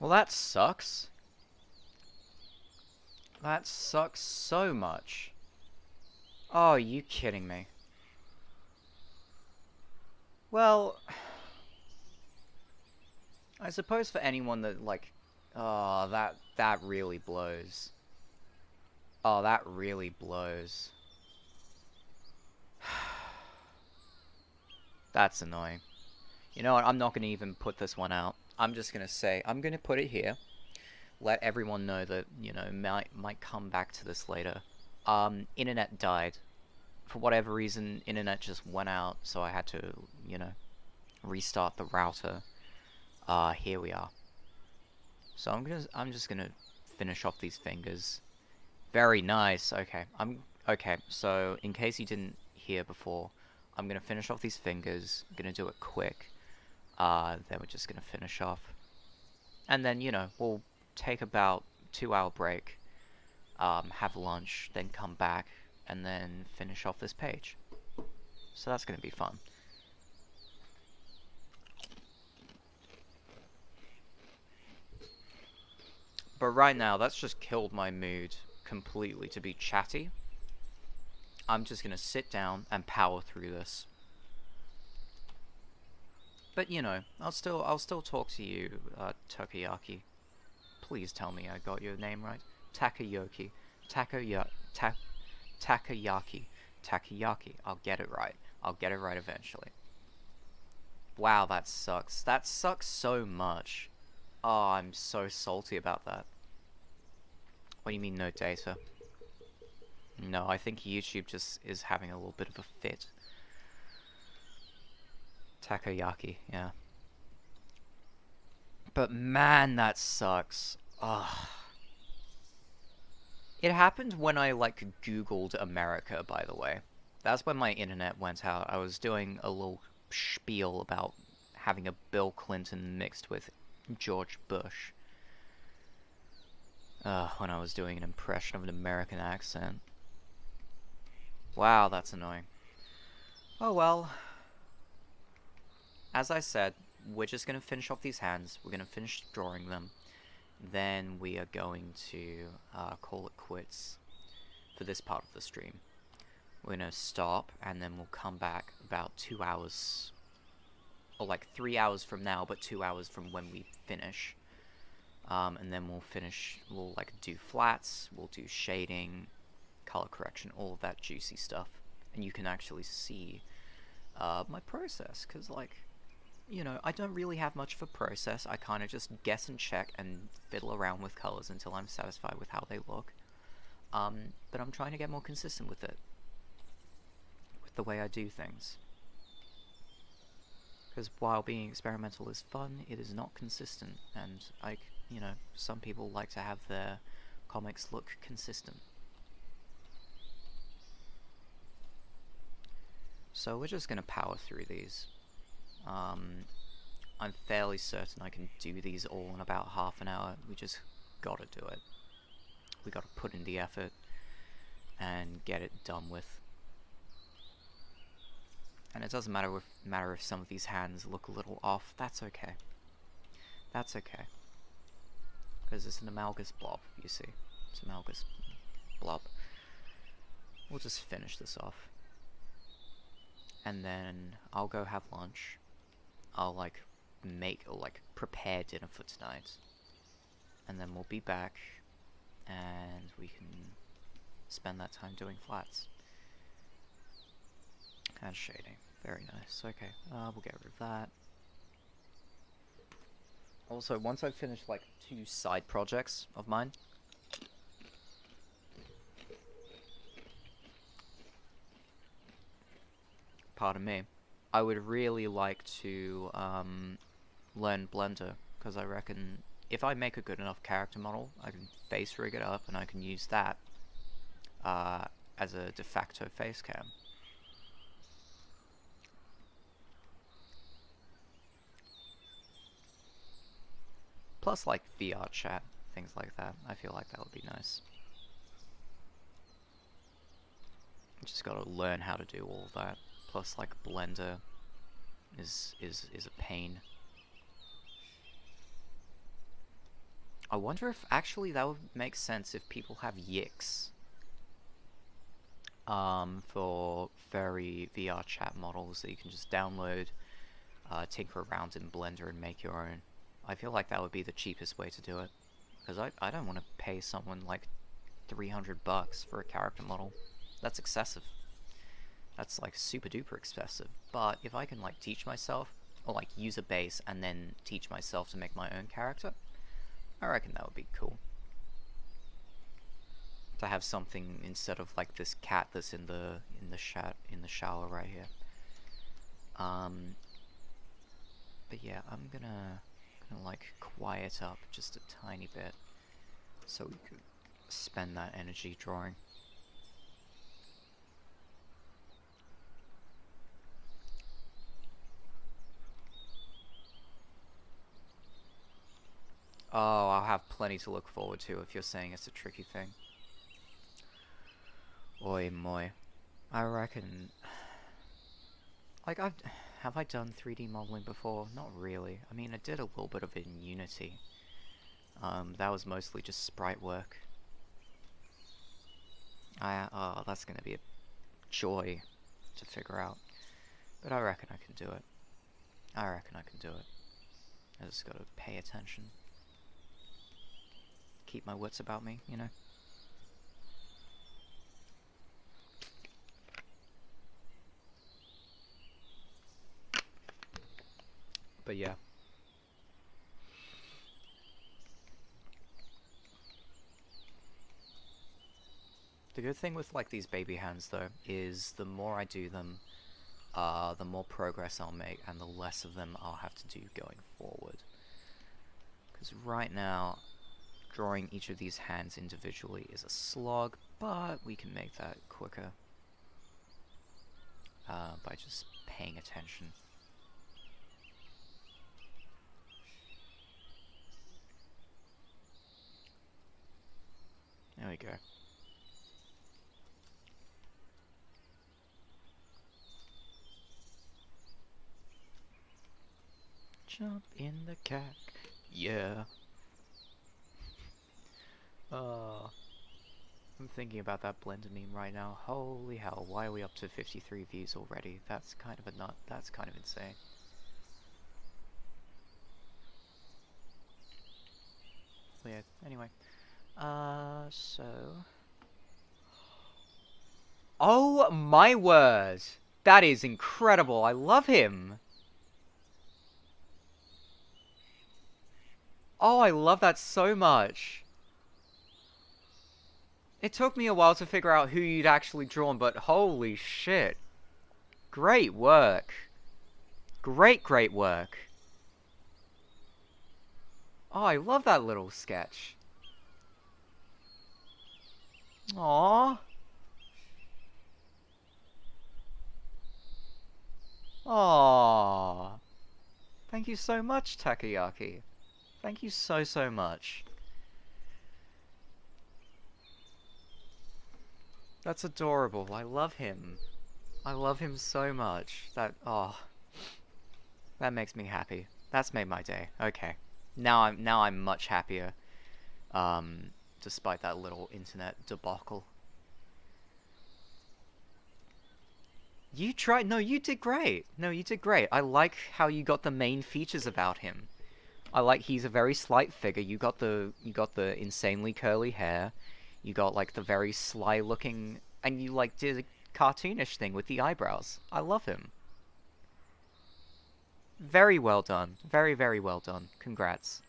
Well, that sucks. That sucks so much. Oh, are you kidding me? Well, I suppose for anyone that, like... Oh, that really blows. Oh, that really blows. That's annoying. You know what, I'm not going to even put this one out. I'm just going to say, I'm going to put it here. Let everyone know that, you know, might come back to this later. Internet died. For whatever reason, internet just went out, so I had to, you know, restart the router. Here we are. So I'm just gonna finish off these fingers. Very nice. Okay, so in case you didn't hear before, I'm gonna finish off these fingers. I'm gonna do it quick. Then we're just gonna finish off. And then, you know, we'll take about 2-hour break, have lunch, then come back, and then finish off this page. So that's gonna be fun. But right now, that's just killed my mood completely to be chatty. I'm just gonna sit down and power through this. But you know, I'll still talk to you, Takoyaki. Please tell me I got your name right. Takoyaki. Takoyaki. Takoyaki. I'll get it right. I'll get it right eventually. Wow, that sucks. That sucks so much. Oh, I'm so salty about that. What do you mean no data? No, I think YouTube just is having a little bit of a fit. Takoyaki, yeah. But man, that sucks. Ugh. It happened when I, like, Googled America, by the way. That's when my internet went out. I was doing a little spiel about having a Bill Clinton mixed with George Bush. When I was doing an impression of an American accent. Wow, that's annoying. Oh well. As I said, we're just going to finish off these hands. We're going to finish drawing them. Then we are going to call it quits for this part of the stream. We're going to stop, and then we'll come back about 2 hours, or like 3 hours from now, but 2 hours from when we finish. And then we'll like do flats, we'll do shading, color correction, all of that juicy stuff. And you can actually see my process, because, like, you know, I don't really have much of a process. I kind of just guess and check and fiddle around with colors until I'm satisfied with how they look. But I'm trying to get more consistent with it, with the way I do things. Because while being experimental is fun, it is not consistent, and you know, some people like to have their comics look consistent. So we're just going to power through these. I'm fairly certain I can do these all in about half an hour. We just gotta do it. We gotta put in the effort and get it done with. And it doesn't matter if some of these hands look a little off. That's okay. That's okay. Because it's an amalgous blob, you see. It's an amalgous blob. We'll just finish this off. And then I'll go have lunch. I'll like make or like prepare dinner for tonight. And then we'll be back and we can spend that time doing flats. And shading. Very nice. Okay, we'll get rid of that. Also, once I've finished like 2 side projects of mine, pardon me, I would really like to learn Blender, because I reckon if I make a good enough character model, I can face rig it up and I can use that as a de facto face cam. Plus, like, VR chat, things like that. I feel like that would be nice. Just gotta learn how to do all of that. Plus, like, Blender is a pain. I wonder if actually that would make sense if people have yicks. For furry VR chat models that you can just download, tinker around in Blender and make your own. I feel like that would be the cheapest way to do it. Because I don't want to pay someone like $300 for a character model. That's excessive. That's like super duper excessive. But if I can like teach myself, or like use a base and then teach myself to make my own character, I reckon that would be cool. To have something instead of like this cat that's in the shower right here. But yeah, I'm gonna like quiet up just a tiny bit so we could spend that energy drawing. Oh, I'll have plenty to look forward to if you're saying it's a tricky thing. Oi moi. I reckon... Like, have I done 3D modeling before? Not really. I mean, I did a little bit of it in Unity. That was mostly just sprite work. Oh, that's gonna be a joy to figure out. But I reckon I can do it. I reckon I can do it. I just gotta pay attention. Keep my wits about me, you know? But yeah. The good thing with like these baby hands though is the more I do them, the more progress I'll make and the less of them I'll have to do going forward. Because right now, drawing each of these hands individually is a slog, but we can make that quicker by just paying attention. There we go. Jump in the cack, yeah. I'm thinking about that Blender meme right now. Holy hell, why are we up to 53 views already? That's kind of a nut. That's kind of insane. So yeah, anyway. So... Oh my word! That is incredible, I love him! Oh, I love that so much! It took me a while to figure out who you'd actually drawn, but holy shit. Great work. Great work. Oh, I love that little sketch. Aww. Aww. Thank you so much, Takoyaki. Thank you so much. That's adorable. I love him. I love him so much. That makes me happy. That's made my day. Okay. Now I'm much happier. Despite that little internet debacle. You tried. No, you did great. No, you did great. I like how you got the main features about him. I like he's a very slight figure. You got the insanely curly hair. You got like the very sly looking, and you like did a cartoonish thing with the eyebrows. I love him. Very well done. Very well done. Congrats.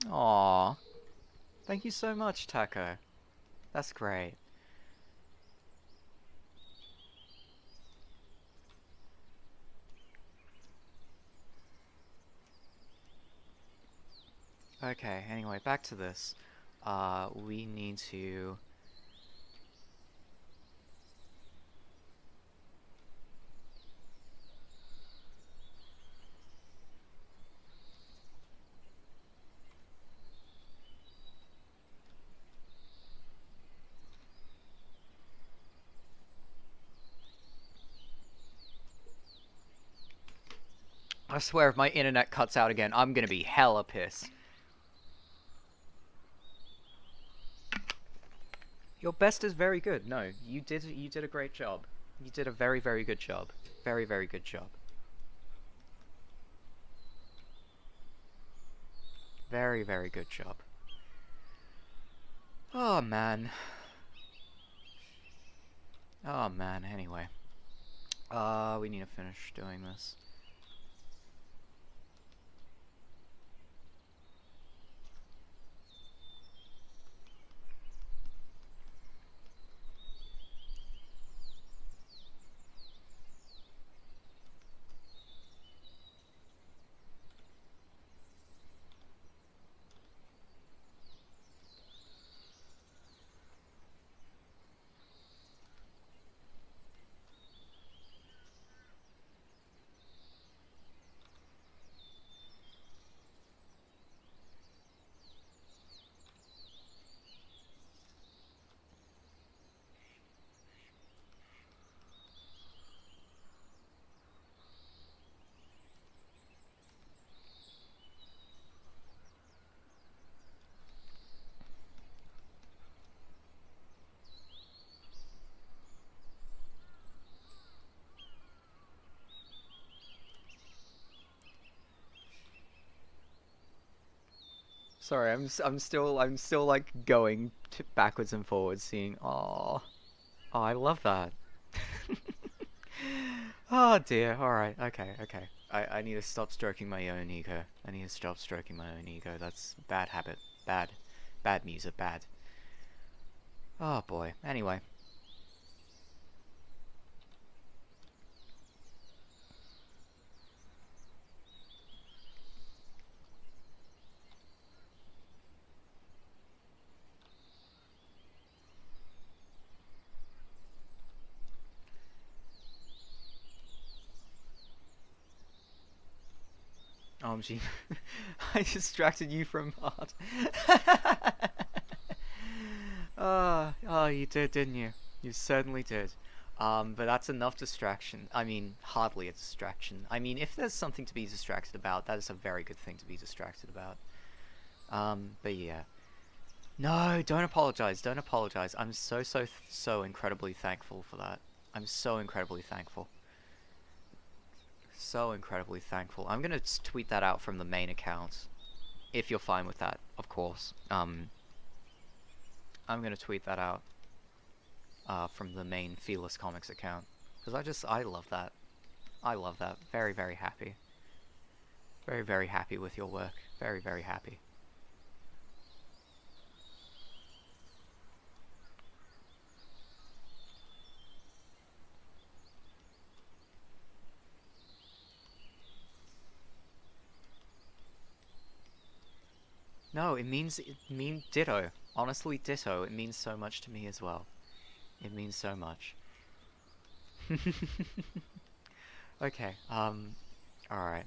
Aww. Thank you so much, Taco. That's great. Okay, anyway, back to this. We need to... I swear if my internet cuts out again, I'm gonna be hella pissed. Your best is very good. No, you did a great job. You did a very, very good job. Very, very good job. Very, very good job. Oh man. Oh man, anyway. We need to finish doing this. Sorry, I'm still like going backwards and forwards, seeing. Oh, I love that. Oh dear. All right. Okay. Okay. I need to stop stroking my own ego. I need to stop stroking my own ego. That's bad habit. Bad. Bad music. Bad. Oh boy. Anyway. Gee. I distracted you from art. Oh, you did, didn't you? You certainly did. But that's enough distraction. I mean, hardly a distraction. I mean, if there's something to be distracted about, that is a very good thing to be distracted about. But yeah. No, don't apologize. Don't apologize. I'm so incredibly thankful for that. I'm so incredibly thankful. So incredibly thankful. I'm gonna tweet that out from the main account, if you're fine with that, of course. I'm gonna tweet that out from the main Felis Comics account, because I love that. I love that. Very, very happy. Very, very happy with your work. Very, very happy. No, it mean ditto. Honestly, ditto. It means so much to me as well. It means so much. Okay, alright.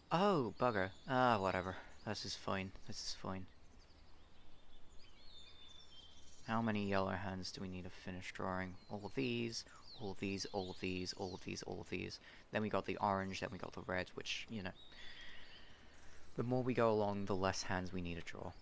Oh, bugger. Ah, whatever. This is fine. This is fine. How many yellow hands do we need to finish drawing? All of these, all of these, all of these, all of these, all of these. Then we got the orange, then we got the red, which, you know, the more we go along, the less hands we need to draw.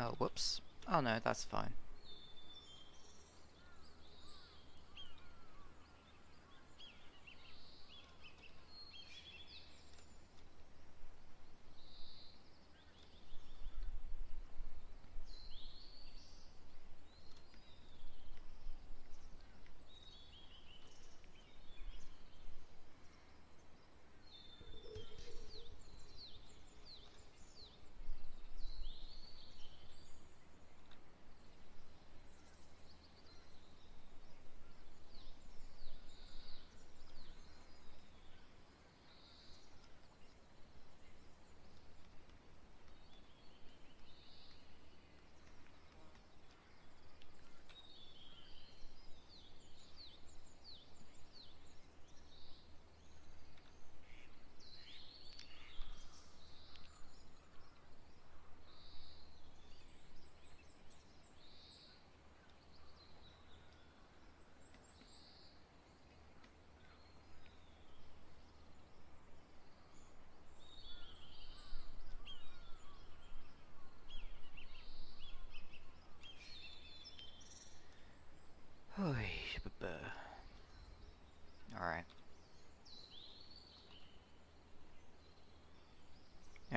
Oh, whoops. Oh no, that's fine.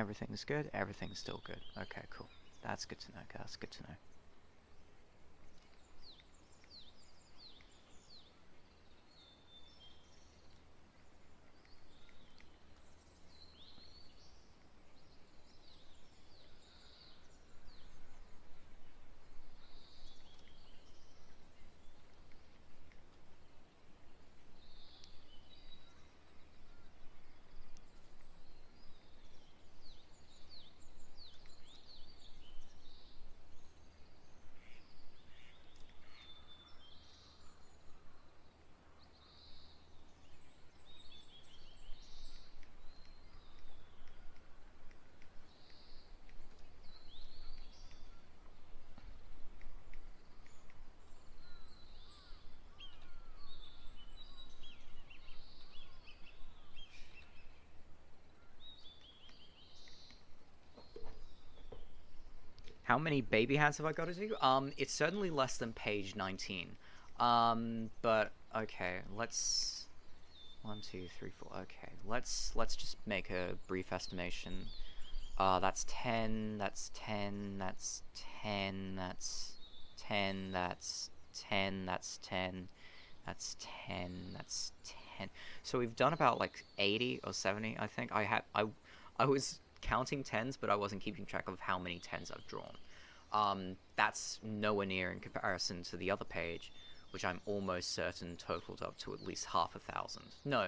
Everything's good. Everything's still good. Okay, cool. That's good to know, guys. Good to know. How many baby hands have I got to do? It's certainly less than page 19. But okay, let's 1, 2, 3, 4. Okay, let's just make a brief estimation. That's 10. That's 10. That's 10. That's 10. That's 10. That's 10. That's 10. That's 10. So we've done about like 80 or 70, I think. I was counting tens, but I wasn't keeping track of how many tens I've drawn. That's nowhere near in comparison to the other page, which I'm almost certain totaled up to at least 500,000. No,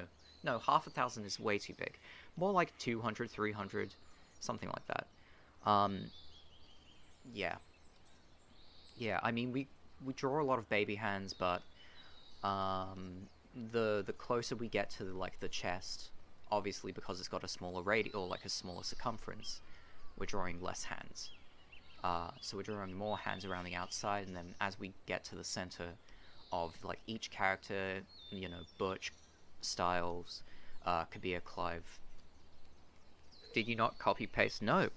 half a thousand is way too big. More like 200, 300, something like that. Yeah. Yeah, I mean, we draw a lot of baby hands, but the closer we get to like the chest, obviously because it's got a smaller radius or like a smaller circumference, we're drawing less hands. So we're drawing more hands around the outside, and then as we get to the center of like each character, you know, Butch, Styles, Kabir, Clive. Did you not copy paste? No.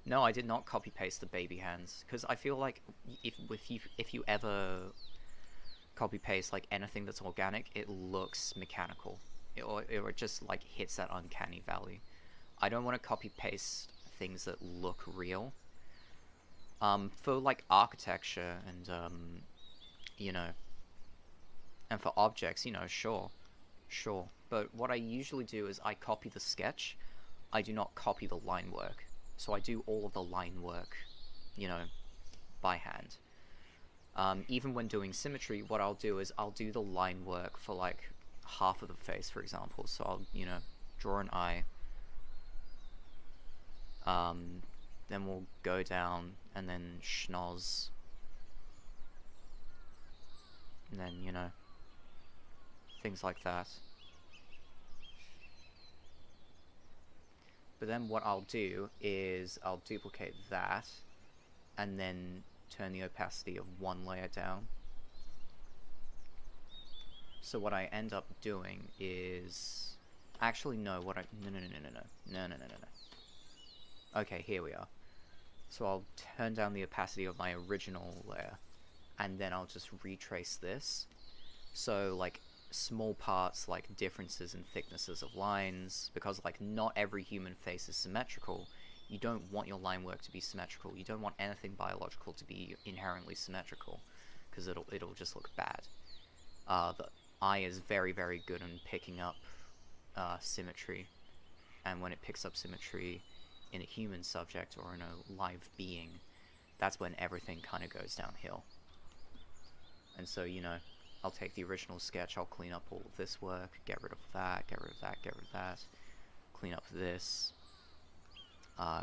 No, I did not copy paste the baby hands, because I feel like if you ever copy paste like anything that's organic, it looks mechanical, or it just like hits that uncanny valley. I don't want to copy paste things that look real. For like architecture and you know, and for objects, you know, sure. But what I usually do is I copy the sketch. I do not copy the line work. So I do all of the line work, you know, by hand. Even when doing symmetry, what I'll do is I'll do the line work for like half of the face, for example. So I'll, you know, draw an eye. Then we'll go down and then schnoz. And then, you know, things like that. But then what I'll do is I'll duplicate that and then turn the opacity of one layer down. So what I end up doing is... Actually, no, what I... No. Okay, here we are. So I'll turn down the opacity of my original layer, and then I'll just retrace this. So, like, small parts, like differences in thicknesses of lines, because, like, not every human face is symmetrical. You don't want your line work to be symmetrical. You don't want anything biological to be inherently symmetrical, because it'll just look bad. The eye is very, very good in picking up symmetry, and when it picks up symmetry in a human subject or in a live being, that's when everything kind of goes downhill. And so, you know, I'll take the original sketch, I'll clean up all of this work, get rid of that, get rid of that, get rid of that, clean up this,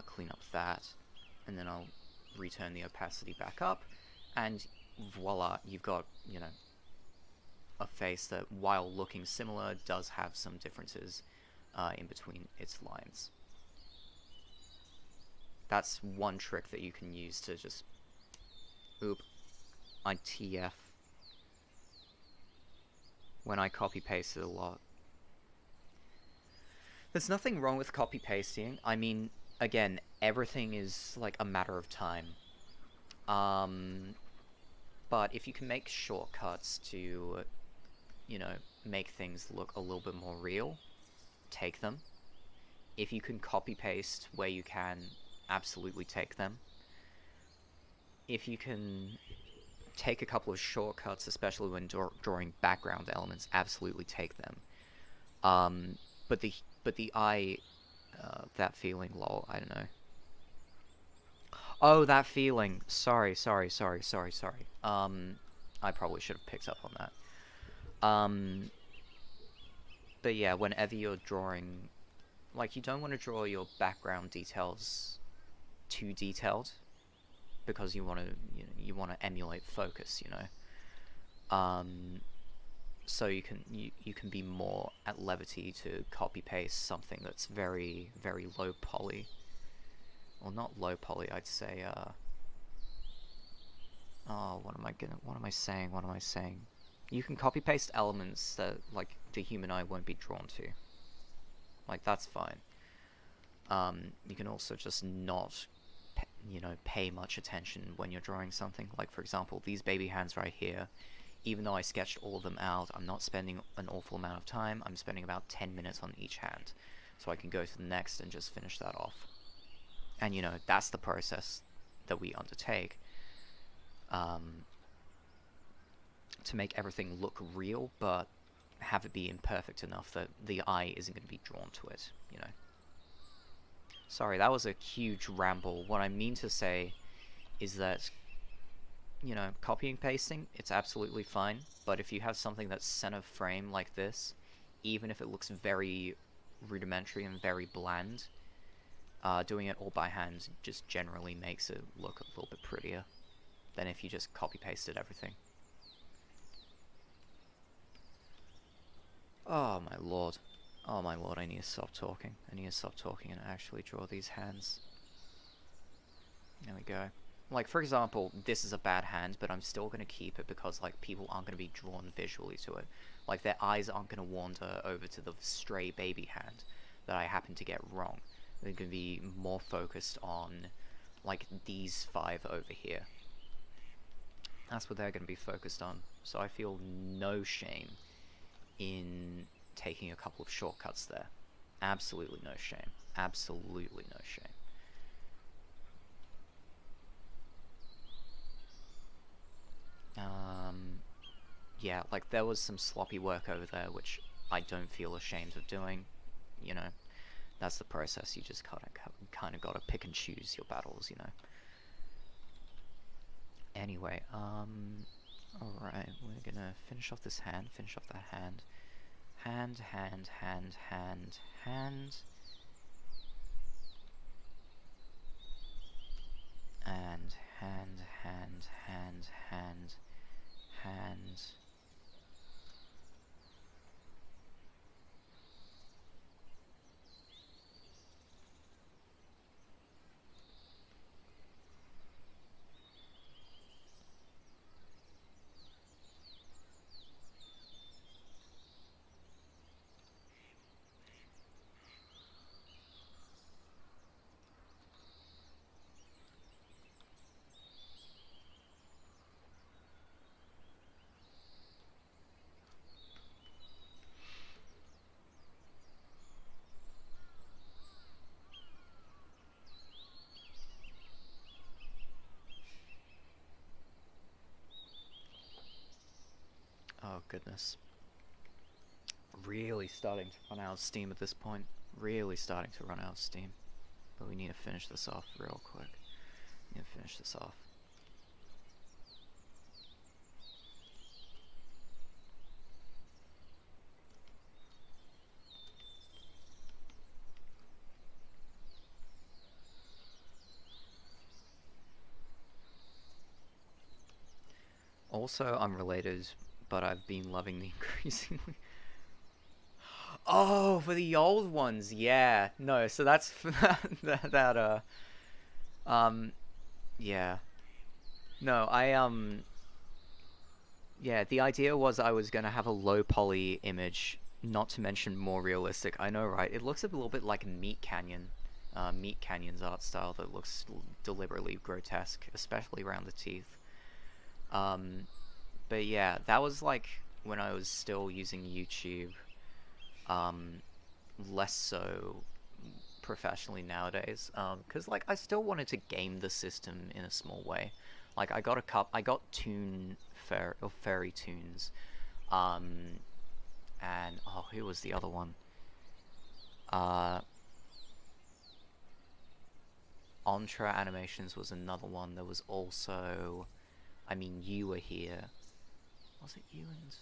clean up that, and then I'll return the opacity back up, and voila, you've got, you know, a face that, while looking similar, does have some differences in between its lines. That's one trick that you can use to just... Oop. I TF. When I copy-paste it a lot. There's nothing wrong with copy-pasting. I mean, again, everything is, like, a matter of time. But if you can make shortcuts to, you know, make things look a little bit more real, take them. if you can copy paste where you can, absolutely take them. If you can take a couple of shortcuts, especially when drawing background elements, absolutely take them. But the eye, that feeling, lol, I don't know. Oh, that feeling. Sorry. I probably should have picked up on that. But yeah, whenever you're drawing, like, you don't want to draw your background details too detailed, because you want to, you want to emulate focus, so you can be more at levity to copy paste something that's very, very low poly. Well, not low poly, I'd say, oh, what am I saying? You can copy paste elements that, like, the human eye won't be drawn to. Like, that's fine. You can also just not, pay much attention when you're drawing something. Like, for example, these baby hands right here, even though I sketched all of them out, I'm not spending an awful amount of time. I'm spending about 10 minutes on each hand. So I can go to the next and just finish that off. And, that's the process that we undertake to make everything look real, but have it be imperfect enough that the eye isn't going to be drawn to it, Sorry, that was a huge ramble. What I mean to say is that, copying pasting, it's absolutely fine, but if you have something that's center frame like this, even if it looks very rudimentary and very bland, doing it all by hand just generally makes it look a little bit prettier than if you just copy pasted everything. Oh my lord. Oh my lord, I need to stop talking. I need to stop talking and actually draw these hands. There we go. Like, for example, this is a bad hand, but I'm still going to keep it because, like, people aren't going to be drawn visually to it. Like, their eyes aren't going to wander over to the stray baby hand that I happen to get wrong. They're going to be more focused on, like, these 5 over here. That's what they're going to be focused on. So I feel no shame in taking a couple of shortcuts there. Absolutely no shame. Absolutely no shame. Yeah, like, there was some sloppy work over there, which I don't feel ashamed of doing. That's the process. You just kind of gotta pick and choose your battles, Anyway, alright, we're gonna finish off this hand, finish off that hand. Hand. And hand. Oh goodness. Really starting to run out of steam at this point. Really starting to run out of steam. But we need to finish this off real quick. Also unrelated, but I've been loving the increasingly... Oh, for the old ones, yeah. No, so that's for yeah. No, yeah, the idea was I was gonna have a low poly image, not to mention more realistic. I know, right? It looks a little bit like Meat Canyon. Meat Canyon's art style that looks deliberately grotesque, especially around the teeth. But yeah, that was like when I was still using YouTube. Less so professionally nowadays, because like I still wanted to game the system in a small way. Like I got furry tunes, um, and oh, who was the other one? Uh, Entra Animations was another one. There was also, I mean, you were here. Was it you and?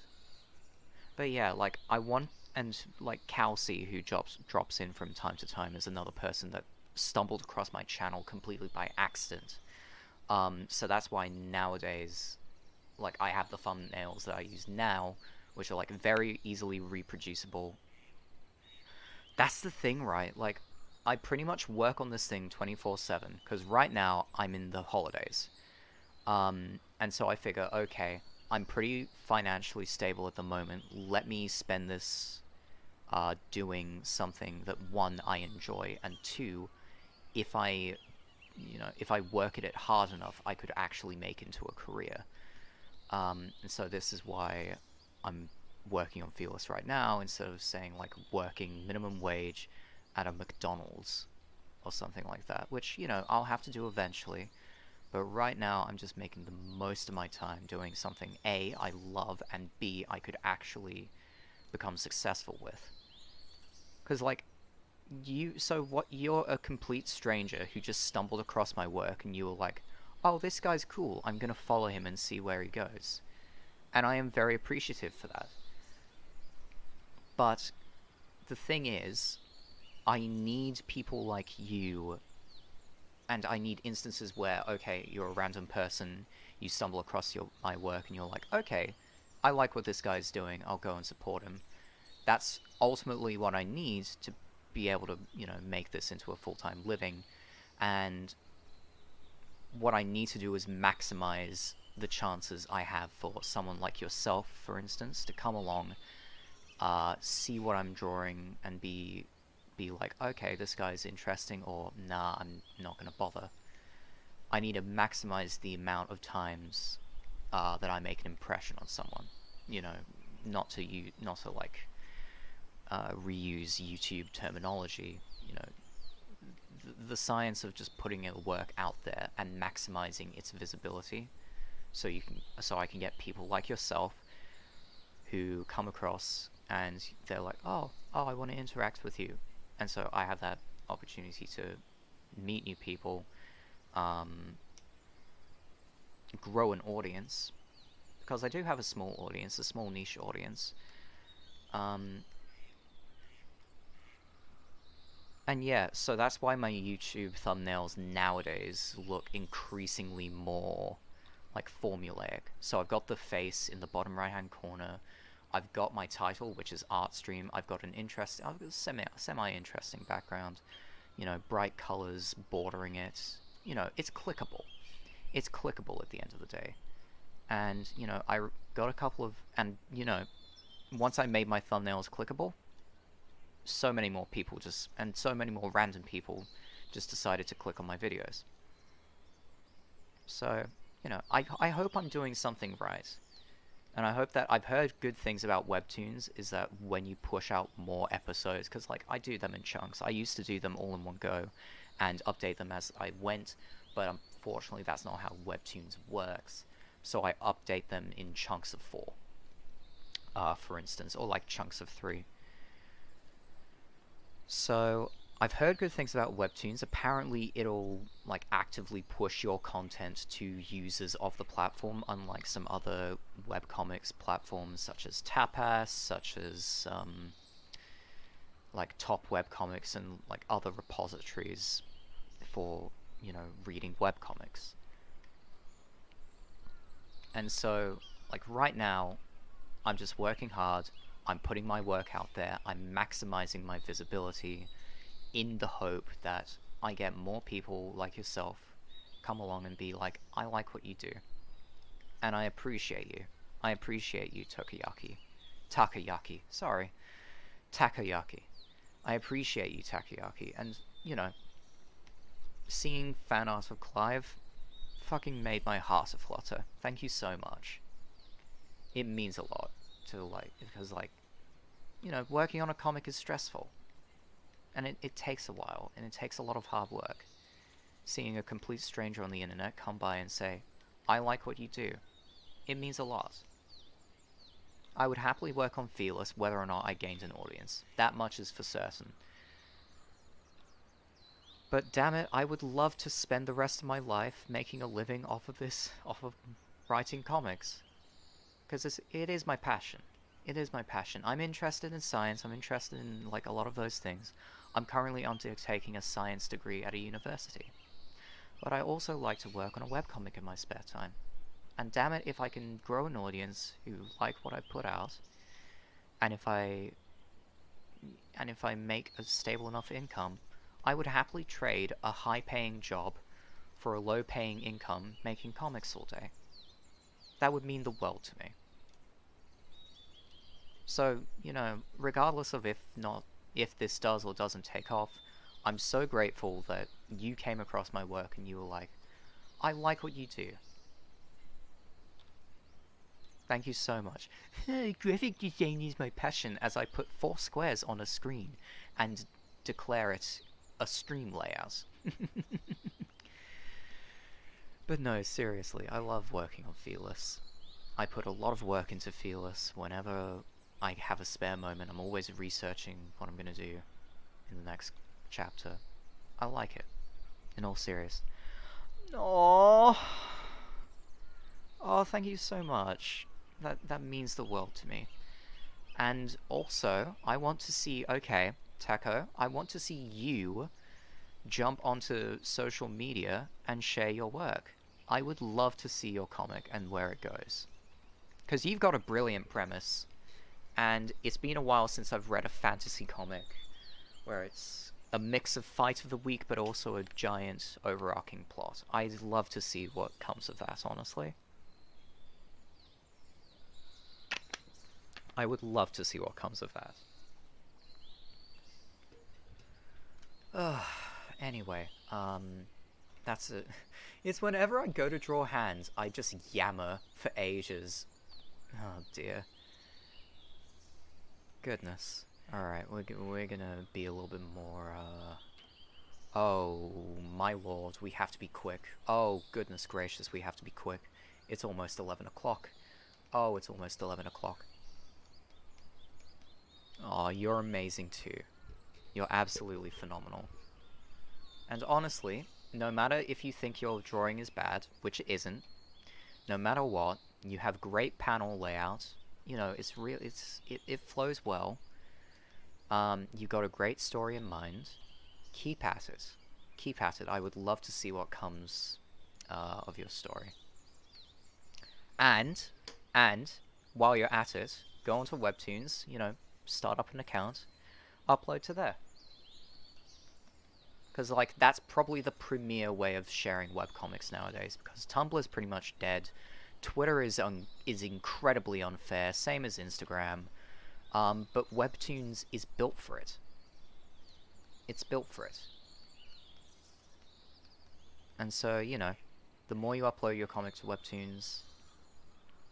But yeah, like I want, and like Kelsey, who drops in from time to time, is another person that stumbled across my channel completely by accident. So that's why nowadays, like I have the thumbnails that I use now, which are like very easily reproducible. That's the thing, right? Like I pretty much work on this thing 24/7 because right now I'm in the holidays. And so I figure, okay, I'm pretty financially stable at the moment. Let me spend this doing something that, one, I enjoy, and two, if I, if I work at it hard enough, I could actually make into a career. And so this is why I'm working on Felis right now instead of saying like working minimum wage at a McDonald's or something like that, which, I'll have to do eventually. But right now, I'm just making the most of my time doing something A, I love, and B, I could actually become successful with. Because, like, you're a complete stranger who just stumbled across my work and you were like, oh, this guy's cool, I'm gonna follow him and see where he goes. And I am very appreciative for that. But the thing is, I need people like you, and I need instances where, okay, you're a random person, you stumble across my work, and you're like, okay, I like what this guy's doing, I'll go and support him. That's ultimately what I need to be able to, make this into a full-time living. And what I need to do is maximize the chances I have for someone like yourself, for instance, to come along, see what I'm drawing, and be like, okay, this guy's interesting, or nah, I'm not gonna bother. I need to maximize the amount of times that I make an impression on someone. Not to like reuse YouTube terminology. The science of just putting your work out there and maximizing its visibility, so I can get people like yourself who come across and they're like, oh, I want to interact with you. And so I have that opportunity to meet new people, grow an audience, because I do have a small audience, a small niche audience. And yeah, so that's why my YouTube thumbnails nowadays look increasingly more like formulaic. So I've got the face in the bottom right hand corner. I've got my title, which is art stream. I've got a semi-interesting background. Bright colors bordering it. It's clickable. It's clickable at the end of the day. And, I got a couple of... And, once I made my thumbnails clickable, so many more people so many more random people just decided to click on my videos. So, I hope I'm doing something right. And I hope that I've heard good things about webtoons is that when you push out more episodes, because like I do them in chunks. I used to do them all in one go and update them as I went, but unfortunately that's not how webtoons works. So I update them in chunks of 4, for instance, or like chunks of 3. So I've heard good things about webtoons. Apparently it'll like actively push your content to users of the platform, unlike some other webcomics platforms such as Tapas, such as like Top Webcomics and like other repositories for, reading webcomics. And so like right now I'm just working hard, I'm putting my work out there, I'm maximizing my visibility, in the hope that I get more people like yourself come along and be like, I like what you do. And I appreciate you. I appreciate you, Takayaki. Sorry. Takayaki. I appreciate you, Takayaki. And, seeing fan art of Clive fucking made my heart aflutter. Thank you so much. It means a lot to, like, because, like, working on a comic is stressful. And it takes a while, and it takes a lot of hard work. Seeing a complete stranger on the internet come by and say, I like what you do, it means a lot. I would happily work on Felis whether or not I gained an audience. That much is for certain. But damn it, I would love to spend the rest of my life making a living off of writing comics. Because it is my passion. It is my passion. I'm interested in science, I'm interested in, like, a lot of those things. I'm currently undertaking a science degree at a university. But I also like to work on a webcomic in my spare time. And damn it, if I can grow an audience who like what I put out, and if I make a stable enough income, I would happily trade a high-paying job for a low-paying income making comics all day. That would mean the world to me. So, you know, regardless of if this does or doesn't take off, I'm so grateful that you came across my work and you were like, I like what you do. Thank you so much. Graphic design is my passion, as I put 4 squares on a screen and declare it a stream layout. But no, seriously, I love working on Felis. I put a lot of work into Felis. Whenever I have a spare moment, I'm always researching what I'm going to do in the next chapter. I like it, in all seriousness. Aww. Oh, thank you so much. That means the world to me. And also, I want to see, okay, Taco, I want to see you jump onto social media and share your work. I would love to see your comic and where it goes. Because you've got a brilliant premise, and it's been a while since I've read a fantasy comic where it's a mix of fight of the week but also a giant overarching plot. I'd love to see what comes of that, honestly. I would love to see what comes of that. Anyway, that's it. It's whenever I go to draw hands, I just yammer for ages. Oh dear. Goodness. Alright, we're gonna be a little bit more, Oh, my lord, we have to be quick. Oh, goodness gracious, we have to be quick. It's almost 11 o'clock. Oh, it's almost 11 o'clock. Oh, you're amazing too. You're absolutely phenomenal. And honestly, no matter if you think your drawing is bad, which it isn't, no matter what, you have great panel layout. You know, it flows well. You got a great story in mind. Keep at it. Keep at it. I would love to see what comes of your story. And while you're at it, go onto Webtoons, you know, start up an account, upload to there. Because, like, that's probably the premier way of sharing webcomics nowadays, because Tumblr is pretty much dead. Twitter is incredibly unfair, same as Instagram. But Webtoons is built for it. It's built for it. And so, you know, the more you upload your comics to Webtoons,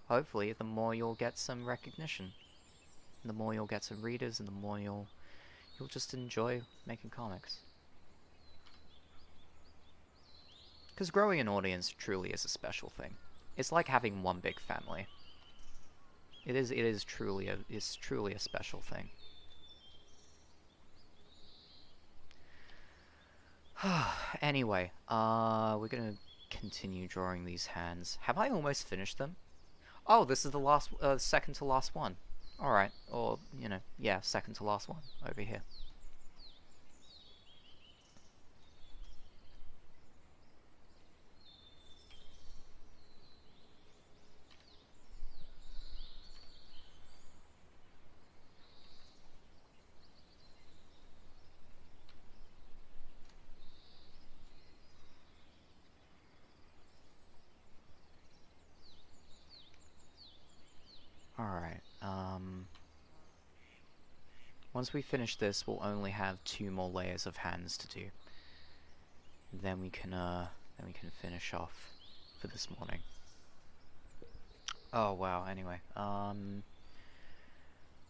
hopefully, the more you'll get some recognition. The more you'll get some readers, and the more you'll just enjoy making comics. Because growing an audience truly is a special thing. It's like having one big family. It's truly a special thing. Anyway, we're gonna continue drawing these hands. Have I almost finished them? Oh, this is the last, second to last one. Alright, or, you know, yeah, second to last one, over here. Alright, once we finish this, we'll only have 2 more layers of hands to do. Then we can finish off for this morning. Oh wow, anyway,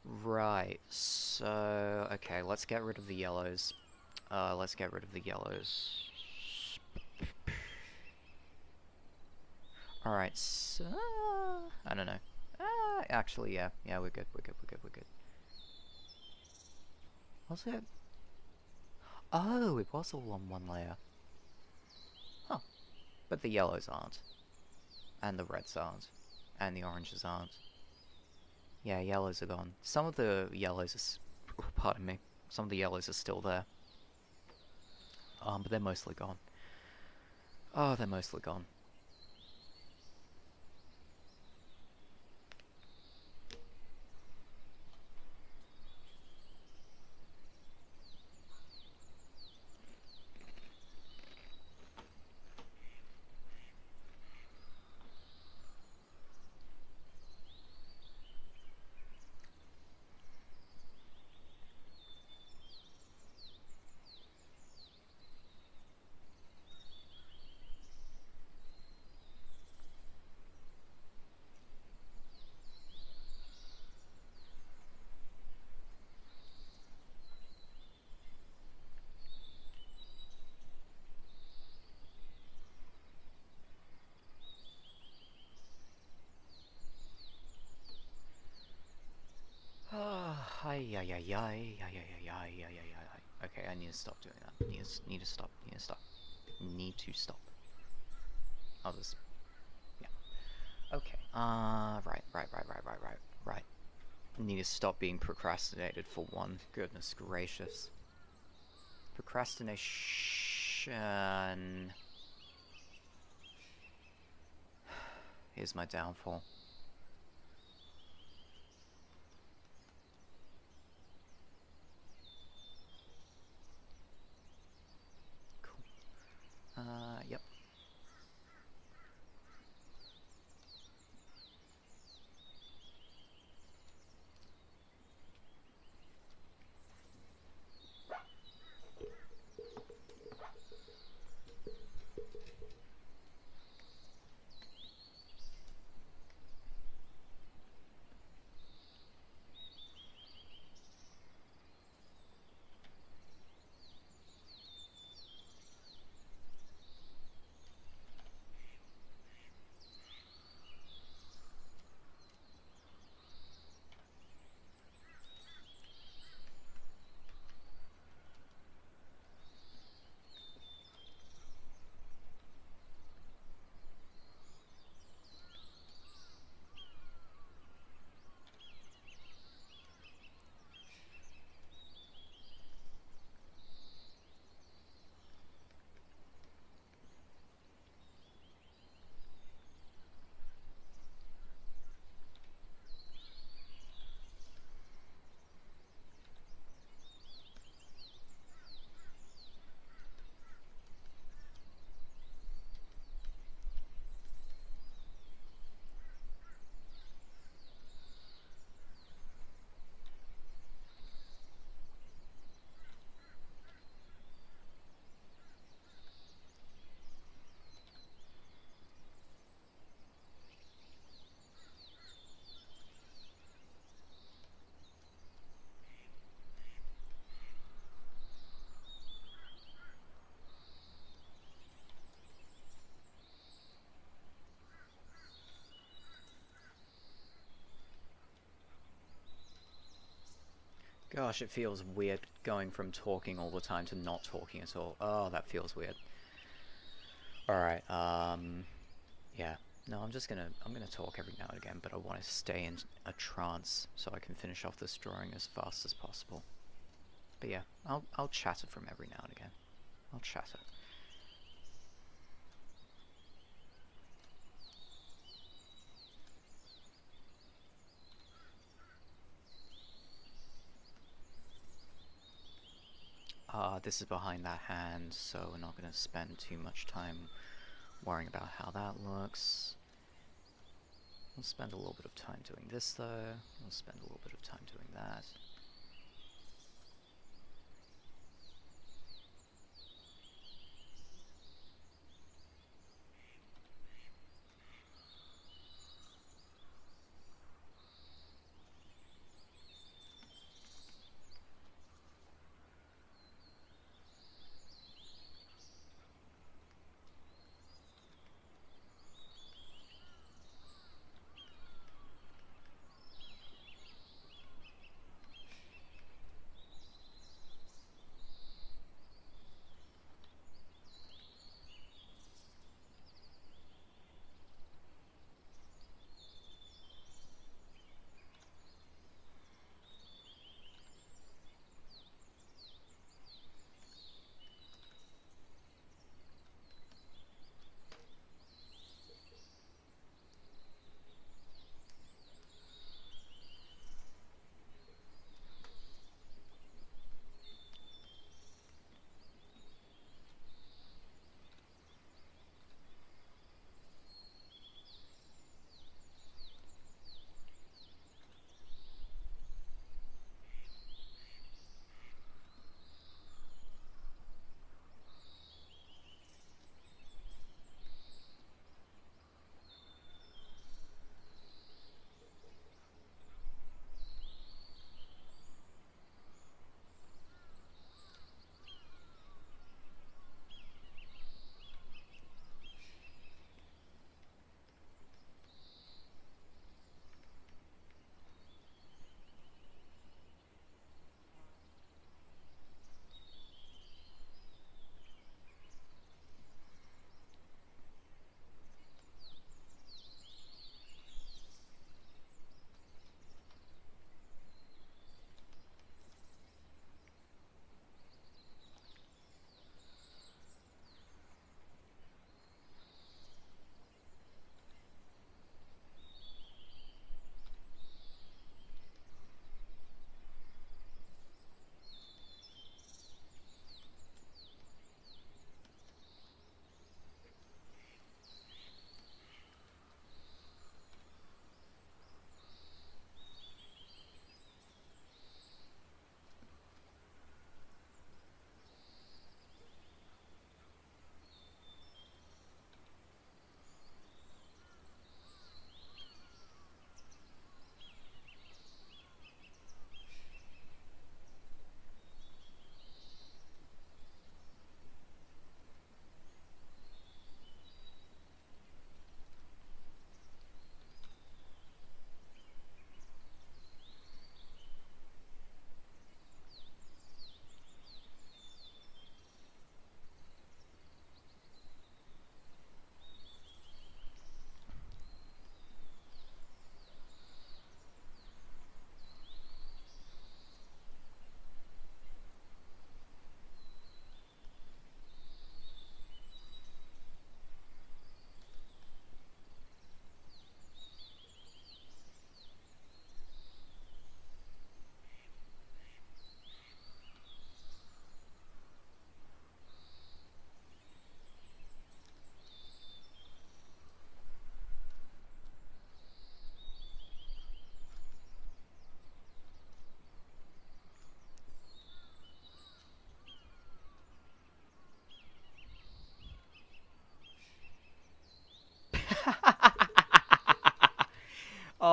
Right, so... Okay, let's get rid of the yellows. Let's get rid of the yellows. Alright, so... I don't know. Actually, yeah. Yeah, we're good, we're good, we're good, we're good. Was it? Oh, it was all on one layer. Huh. But the yellows aren't. And the reds aren't. And the oranges aren't. Yeah, yellows are gone. Some of the yellows are... Pardon me. Some of the yellows are still there. But they're mostly gone. Oh, they're mostly gone. Okay, I need to stop doing that. Need to stop. Need to stop. Need to stop. I'll just... Yeah. Okay. Right. Need to stop being procrastinated for one. Goodness gracious. Procrastination... Here's my downfall. Yep. Gosh, it feels weird going from talking all the time to not talking at all. Oh, that feels weird. Alright, yeah. No, I'm gonna talk every now and again, but I want to stay in a trance so I can finish off this drawing as fast as possible. But yeah, I'll chatter from every now and again. I'll chatter. This is behind that hand, so we're not going to spend too much time worrying about how that looks. We'll spend a little bit of time doing this though. We'll spend a little bit of time doing that.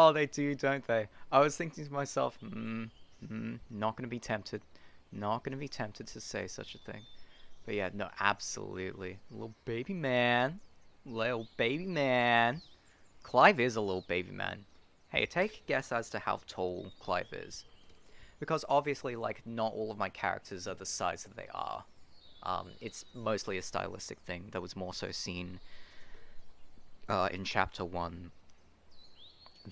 Oh, they do, don't they? I was thinking to myself, not gonna be tempted. Not gonna be tempted to say such a thing. But yeah, no, absolutely. Little baby man. Little baby man. Clive is a little baby man. Hey, take a guess as to how tall Clive is. Because obviously, like, not all of my characters are the size that they are. It's mostly a stylistic thing that was more so seen in Chapter 1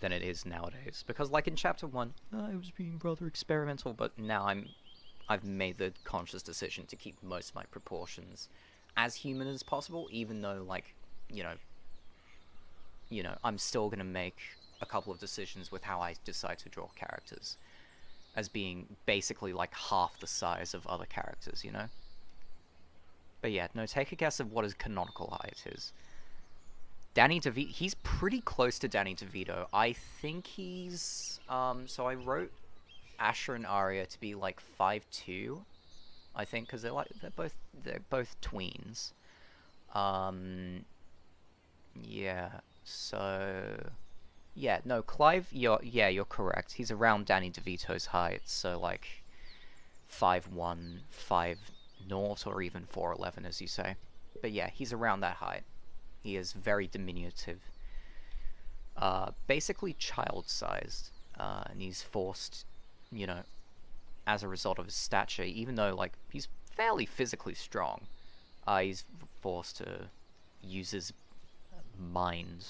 than it is nowadays. Because, like, in Chapter 1, I was being rather experimental, but now I've made the conscious decision to keep most of my proportions as human as possible, even though, like, you know, I'm still gonna make a couple of decisions with how I decide to draw characters as being basically like half the size of other characters, you know? But yeah, no, take a guess of what his canonical height is. Danny DeVito, he's pretty close to Danny DeVito. I think he's, so I wrote Asher and Arya to be like 5'2", I think, because they're both tweens. Yeah, so yeah, no, Clive, you're correct. He's around Danny DeVito's height, so like 5'1", 5'0", or even 4'11", as you say. But yeah, he's around that height. He is very diminutive. Basically child-sized, and he's forced, you know, as a result of his stature, even though, like, he's fairly physically strong, he's forced to use his mind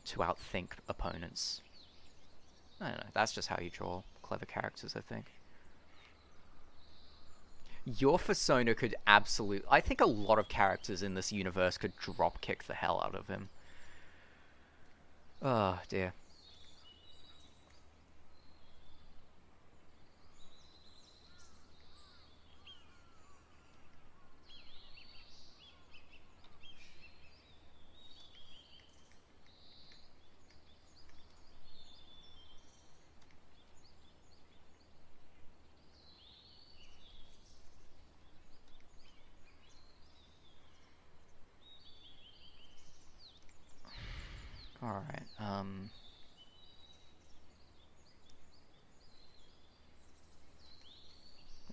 to outthink opponents. I don't know, that's just how you draw clever characters, I think. Your fursona could absolutely... I think a lot of characters in this universe could drop-kick the hell out of him. Oh, dear. Alright,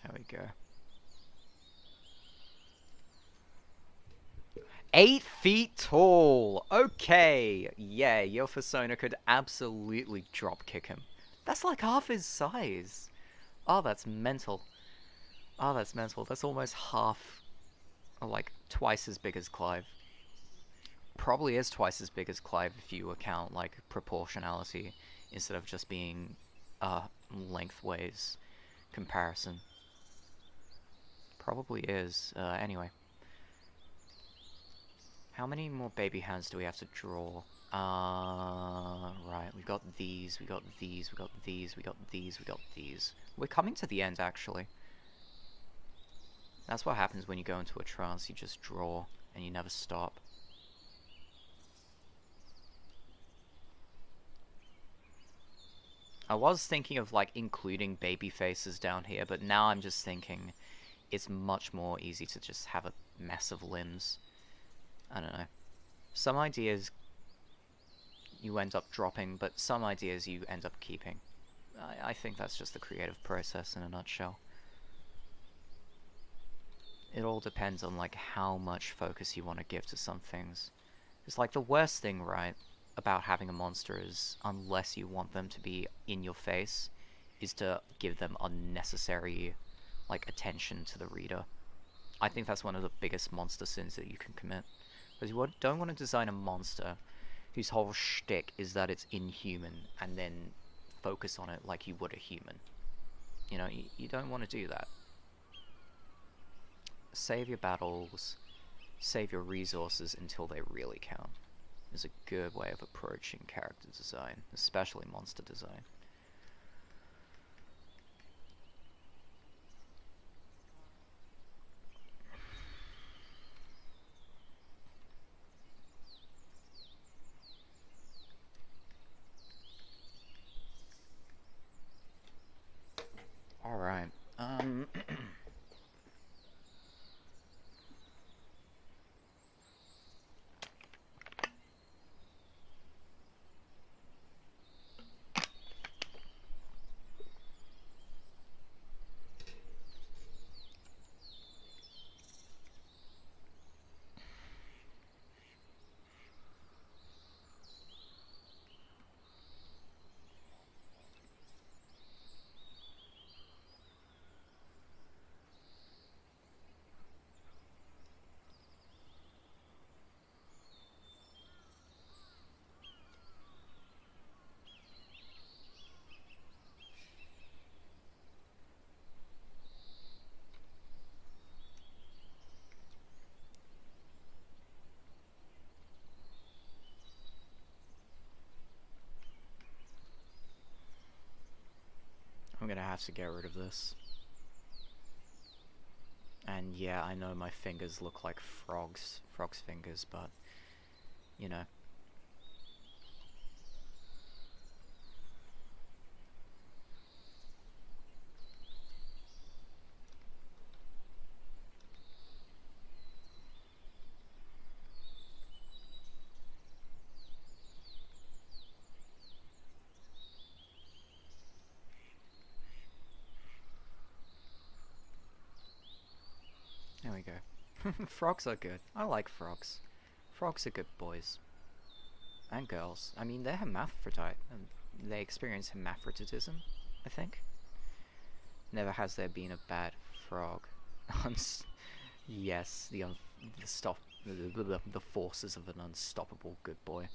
there we go. 8 feet tall! Okay! Yeah, your fursona could absolutely drop kick him. That's like half his size! Oh, that's mental. Oh, that's mental. That's almost half, or like twice as big as Clive. Probably is twice as big as Clive if you account like proportionality instead of just being lengthways comparison. Probably is. Anyway. How many more baby hands do we have to draw? Right, we've got these, we got these, we got these, we got these, we got these. We're coming to the end, actually. That's what happens when you go into a trance, you just draw, and you never stop. I was thinking of, like, including baby faces down here, but now I'm just thinking it's much more easy to just have a mess of limbs. I don't know. Some ideas you end up dropping, but some ideas you end up keeping. I think that's just the creative process in a nutshell. It all depends on, like, how much focus you want to give to some things. It's like the worst thing, right, about having a monster is, unless you want them to be in your face, is to give them unnecessary, like, attention to the reader. I think that's one of the biggest monster sins that you can commit. Because you don't want to design a monster whose whole shtick is that it's inhuman, and then focus on it like you would a human. You know, you don't want to do that. Save your battles, save your resources until they really count. Is a good way of approaching character design, especially monster design. Alright, have to get rid of this. And yeah, I know my fingers look like frogs' fingers, but, you know. There we go. Frogs are good. I like frogs. Frogs are good boys. And girls. I mean, they're hermaphrodite, and they experience hermaphroditism, I think. Never has there been a bad frog. Yes, the forces of an unstoppable good boy.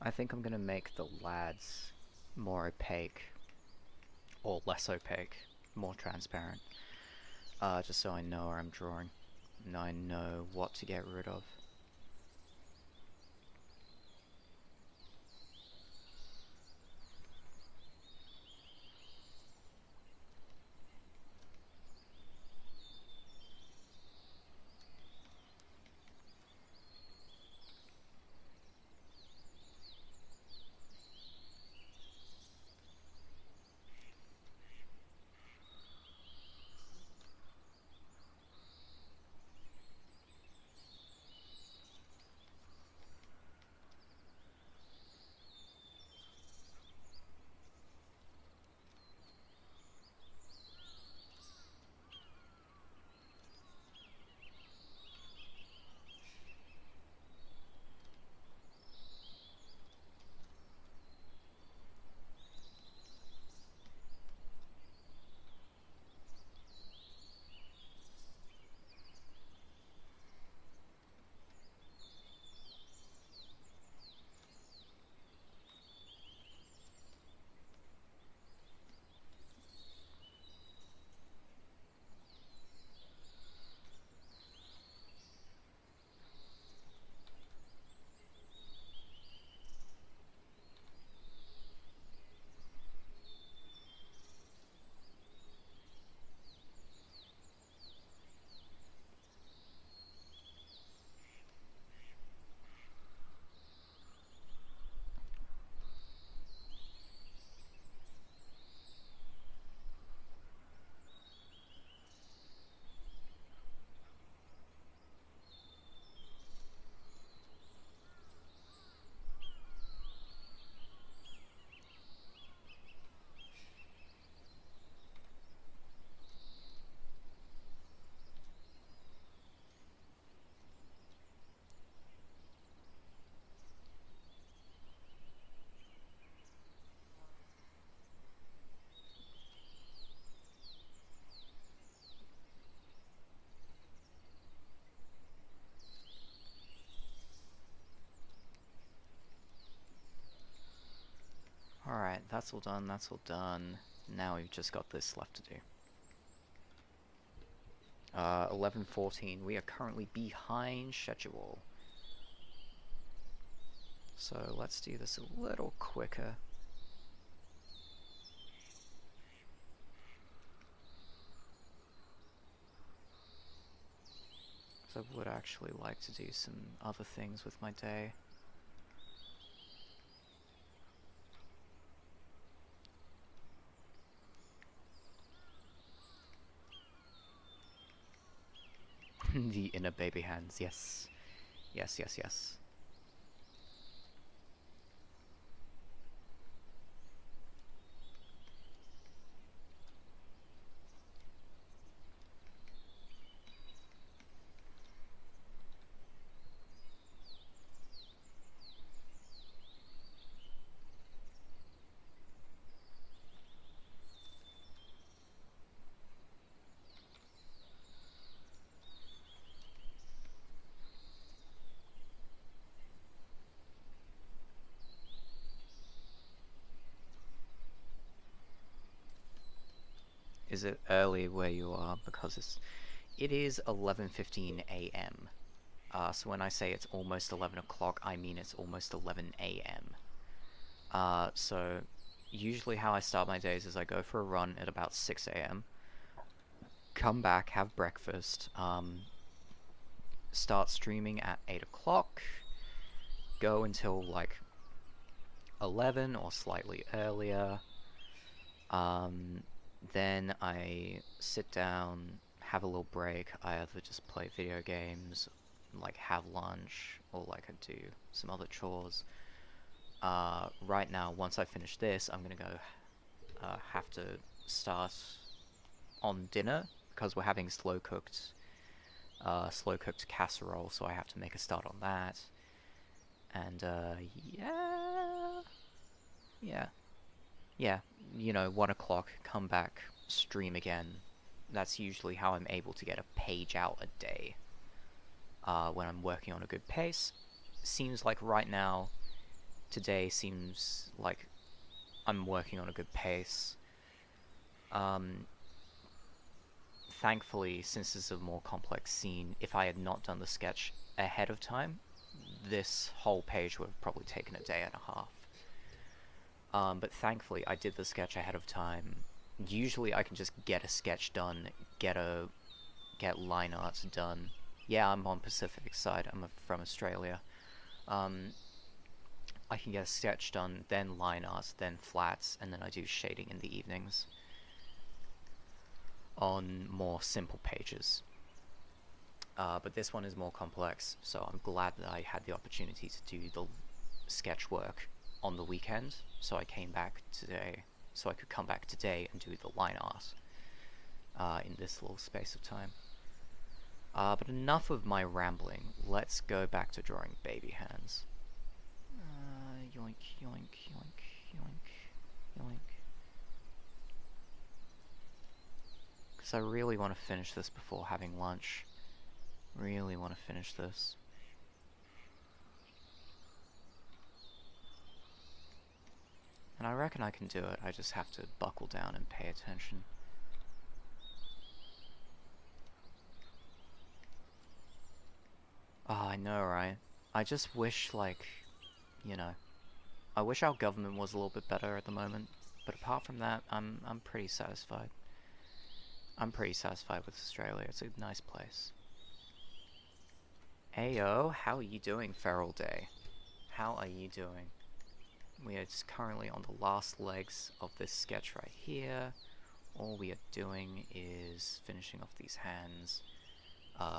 I think I'm gonna make the lads more opaque, or less opaque, more transparent, just so I know where I'm drawing, and I know what to get rid of. Alright, that's all done, that's all done. Now we've just got this left to do. 11:14, we are currently behind schedule. So let's do this a little quicker. I would actually like to do some other things with my day. The inner baby hands, yes. Yes, yes, yes. Is it early where you are? Because it is 11:15 a.m. So when I say it's almost 11 o'clock, I mean it's almost 11 a.m. So usually how I start my days is I go for a run at about 6 a.m. Come back, have breakfast, start streaming at 8 o'clock, go until like 11 or slightly earlier. Then I sit down, have a little break. I either just play video games, like have lunch, or like I do some other chores. Right now, once I finish this, I'm gonna go have to start on dinner because we're having slow cooked casserole, so I have to make a start on that. And yeah, you know, 1 o'clock, come back, stream again. That's usually how I'm able to get a page out a day when I'm working on a good pace. Seems like right now, today seems like I'm working on a good pace. Thankfully, since this is a more complex scene, if I had not done the sketch ahead of time, this whole page would have probably taken a day and a half. But thankfully, I did the sketch ahead of time. Usually, I can just get a sketch done, get line art done. Yeah, I'm on Pacific side. I'm from Australia. I can get a sketch done, then line art, then flats, and then I do shading in the evenings on more simple pages. But this one is more complex, so I'm glad that I had the opportunity to do the sketch work on the weekend, so I came back today, so I could come back today and do the line art in this little space of time. But enough of my rambling, let's go back to drawing baby hands. Yoink, yoink, yoink, yoink, yoink. Because I really want to finish this before having lunch. Really want to finish this. And I reckon I can do it, I just have to buckle down and pay attention. Oh, I know, right? I just wish, like, you know, I wish our government was a little bit better at the moment, but apart from that, I'm pretty satisfied. I'm pretty satisfied with Australia, it's a nice place. Ayo, how are you doing, Feral Day? How are you doing? We are currently on the last legs of this sketch right here. All we are doing is finishing off these hands,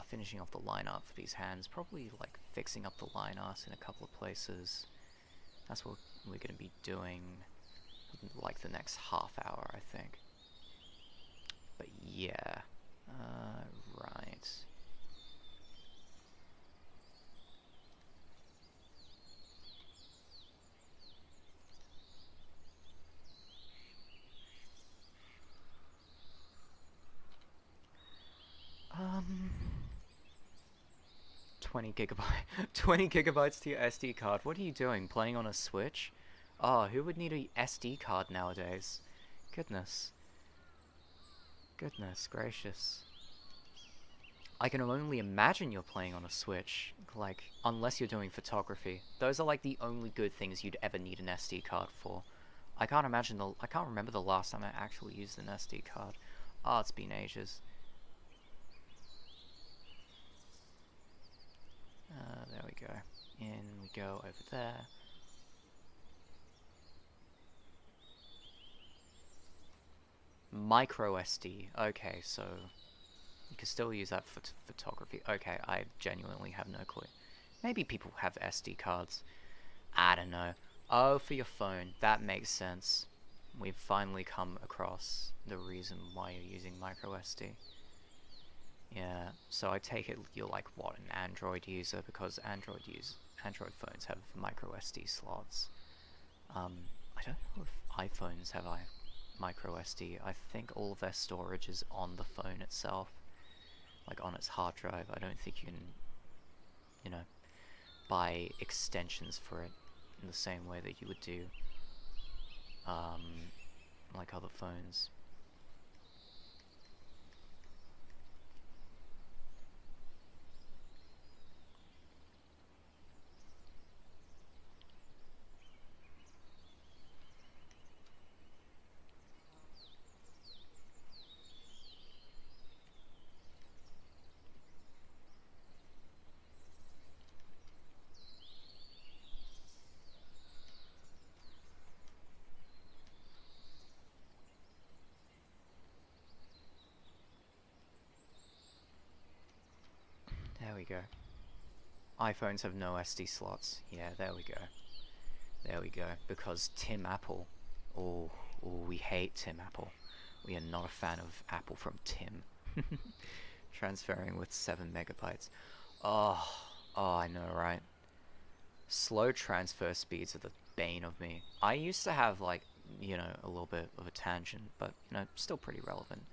finishing off the line art for these hands, probably like fixing up the line art in a couple of places. That's what we're going to be doing like the next half hour, I think. But yeah, right. Um, 20 gigabytes to your SD card. What are you doing? Playing on a Switch? Oh, who would need a SD card nowadays? Goodness. Goodness gracious. I can only imagine you're playing on a Switch, like, unless you're doing photography. Those are like the only good things you'd ever need an SD card for. I can't remember the last time I actually used an SD card. Oh, it's been ages. There we go. In we go over there. Micro SD. Okay, so you can still use that for photography. Okay, I genuinely have no clue. Maybe people have SD cards. I don't know. Oh, for your phone. That makes sense. We've finally come across the reason why you're using micro SD. Yeah, so I take it you're like, what, an Android user? Because Android phones have micro SD slots. I don't know if iPhones have micro SD. I think all of their storage is on the phone itself, like on its hard drive. I don't think you can, you know, buy extensions for it in the same way that you would do, like other phones. There we go. iPhones have no SD slots. Yeah, there we go. There we go. Because Tim Apple. Oh, we hate Tim Apple. We are not a fan of Apple from Tim. Transferring with 7 megabytes. Oh, I know, right? Slow transfer speeds are the bane of me. I used to have, like, you know, a little bit of a tangent, but, you know, still pretty relevant.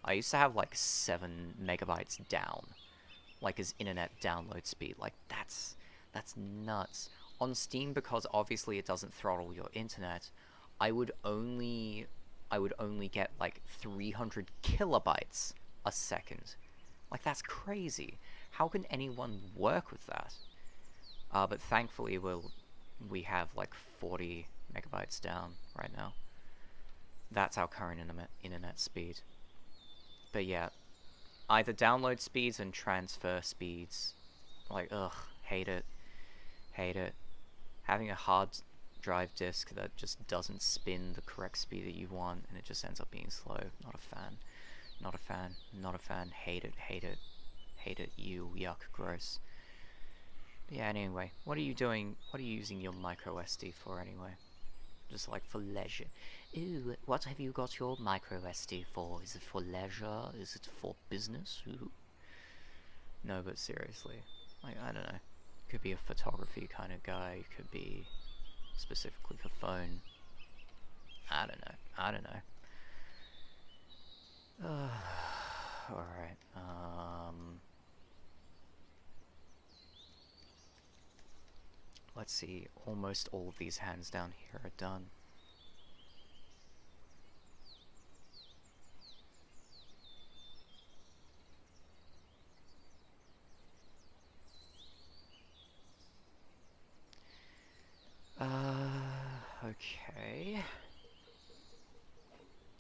I used to have, like, 7 megabytes down, like, as internet download speed. Like, that's nuts. On Steam, because obviously it doesn't throttle your internet, I would only get, like, 300 kilobytes a second. Like, that's crazy. How can anyone work with that? But thankfully we have like 40 megabytes down right now. That's our current internet speed. But yeah, either download speeds and transfer speeds. Like, ugh, hate it. Hate it. Having a hard drive disk that just doesn't spin the correct speed that you want and it just ends up being slow. Not a fan. Not a fan. Not a fan. Hate it. Hate it. Hate it. Ew, yuck, gross. But yeah, anyway, what are you doing? What are you using your micro SD for anyway? Just like for leisure. Ooh, what have you got your micro SD for? Is it for leisure? Is it for business? Ooh. No, but seriously, like, I don't know. Could be a photography kind of guy. Could be specifically for phone. I don't know. I don't know. Alright, let's see, almost all of these hands down here are done. Okay.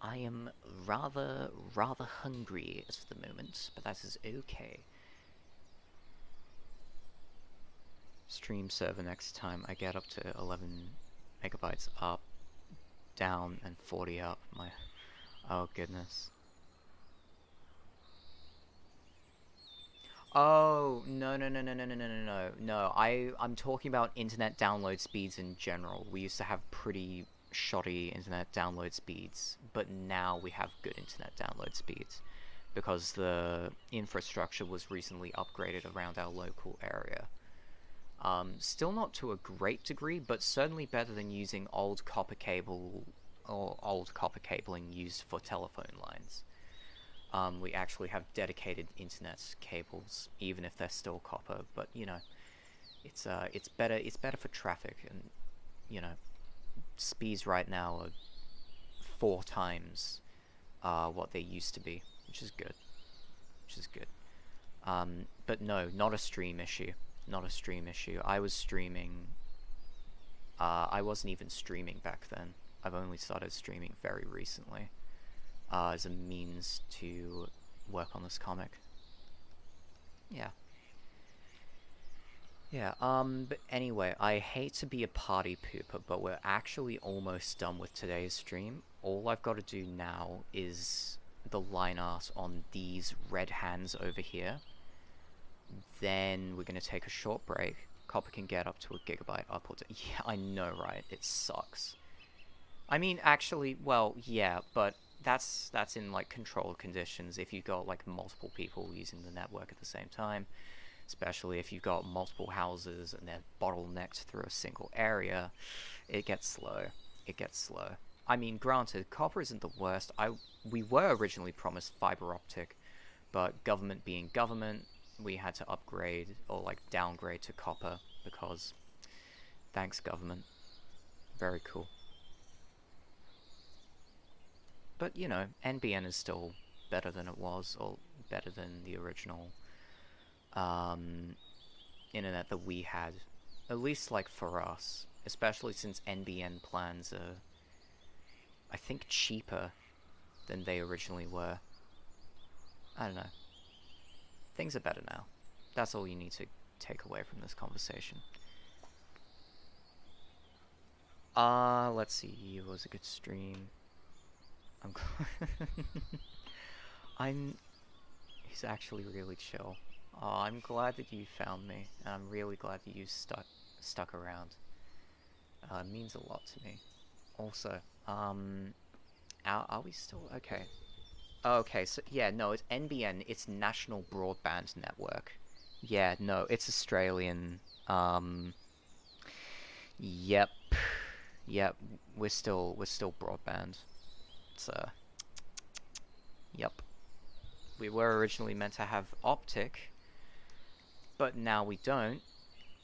I am rather hungry at the moment, but that is okay. Stream server next time I get up to 11 megabytes up, down, and 40 up. Oh goodness. Oh, no. No, I'm talking about internet download speeds in general. We used to have pretty shoddy internet download speeds, but now we have good internet download speeds because the infrastructure was recently upgraded around our local area. Still not to a great degree, but certainly better than using old copper cable or old copper cabling used for telephone lines. We actually have dedicated internet cables, even if they're still copper. But you know, it's better for traffic, and you know, speeds right now are 4 times what they used to be, which is good. Which is good. But no, not a stream issue. Not a stream issue. I was streaming. I wasn't even streaming back then. I've only started streaming very recently as a means to work on this comic. Yeah. Yeah, but anyway, I hate to be a party pooper, but we're actually almost done with today's stream. All I've got to do now is the line art on these red hands over here. Then we're going to take a short break. Copper can get up to a gigabyte upwards. Yeah, I know, right? It sucks. I mean, actually, well, yeah, but that's in, like, controlled conditions. If you've got, like, multiple people using the network at the same time, especially if you've got multiple houses and they're bottlenecked through a single area, it gets slow. It gets slow. I mean, granted, copper isn't the worst. We were originally promised fiber optic, but government being government, we had to upgrade or, like, downgrade to copper because thanks, government. Very cool. But, you know, NBN is still better than it was, or better than the original internet that we had, at least, like, for us, especially since NBN plans are, I think, cheaper than they originally were. I don't know. Things are better now. That's all you need to take away from this conversation. Let's see. It was a good stream. He's actually really chill. Oh, I'm glad that you found me, and I'm really glad that you stuck around. It means a lot to me. Also, are we still okay? Okay, so yeah, no, it's NBN. It's National Broadband Network. Yeah, no, it's Australian. Yep, yep. We're still broadband. It's yep. We were originally meant to have optic, but now we don't.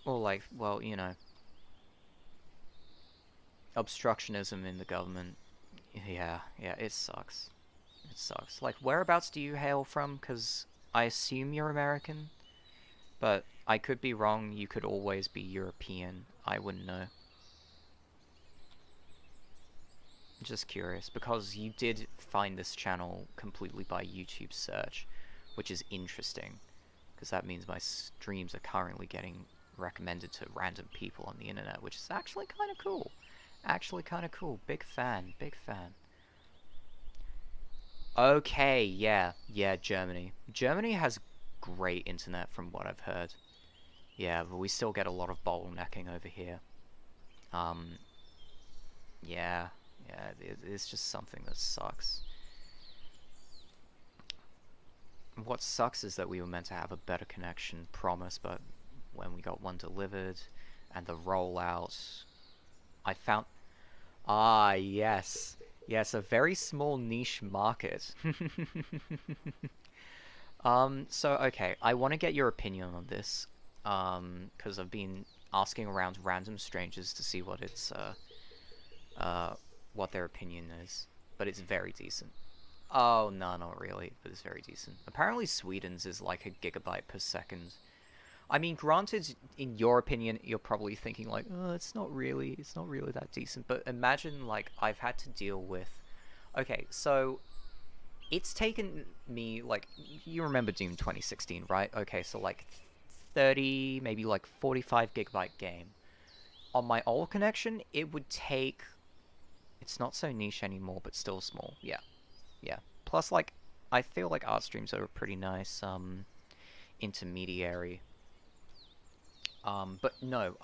Or, like, well, you know, obstructionism in the government. Yeah, it sucks. It sucks. Like, whereabouts do you hail from? Because I assume you're American, but I could be wrong. You could always be European. I wouldn't know. Just curious, because you did find this channel completely by YouTube search, which is interesting, because that means my streams are currently getting recommended to random people on the internet, which is actually kind of cool. Actually kind of cool. Big fan, big fan. Okay, yeah, Germany. Germany has great internet from what I've heard. Yeah, but we still get a lot of bottlenecking over here. Yeah, it's just something that sucks. What sucks is that we were meant to have a better connection promise, but when we got one delivered and the rollout, I found... Ah, yes. Yes, a very small niche market. So, okay, I want to get your opinion on this, because I've been asking around random strangers to see what what their opinion is, but it's very decent. Oh, no, not really, but it's very decent. Apparently Sweden's is like a gigabyte per second. I mean, granted, in your opinion, you're probably thinking like, oh, it's not really that decent, but imagine, like, I've had to deal with... Okay, so it's taken me, like, you remember Doom 2016, right? Okay, so like 30, maybe like 45 gigabyte game. On my old connection, it would take... It's not so niche anymore, but still small. Yeah. Plus, like, I feel like art streams are a pretty nice, intermediary. But no,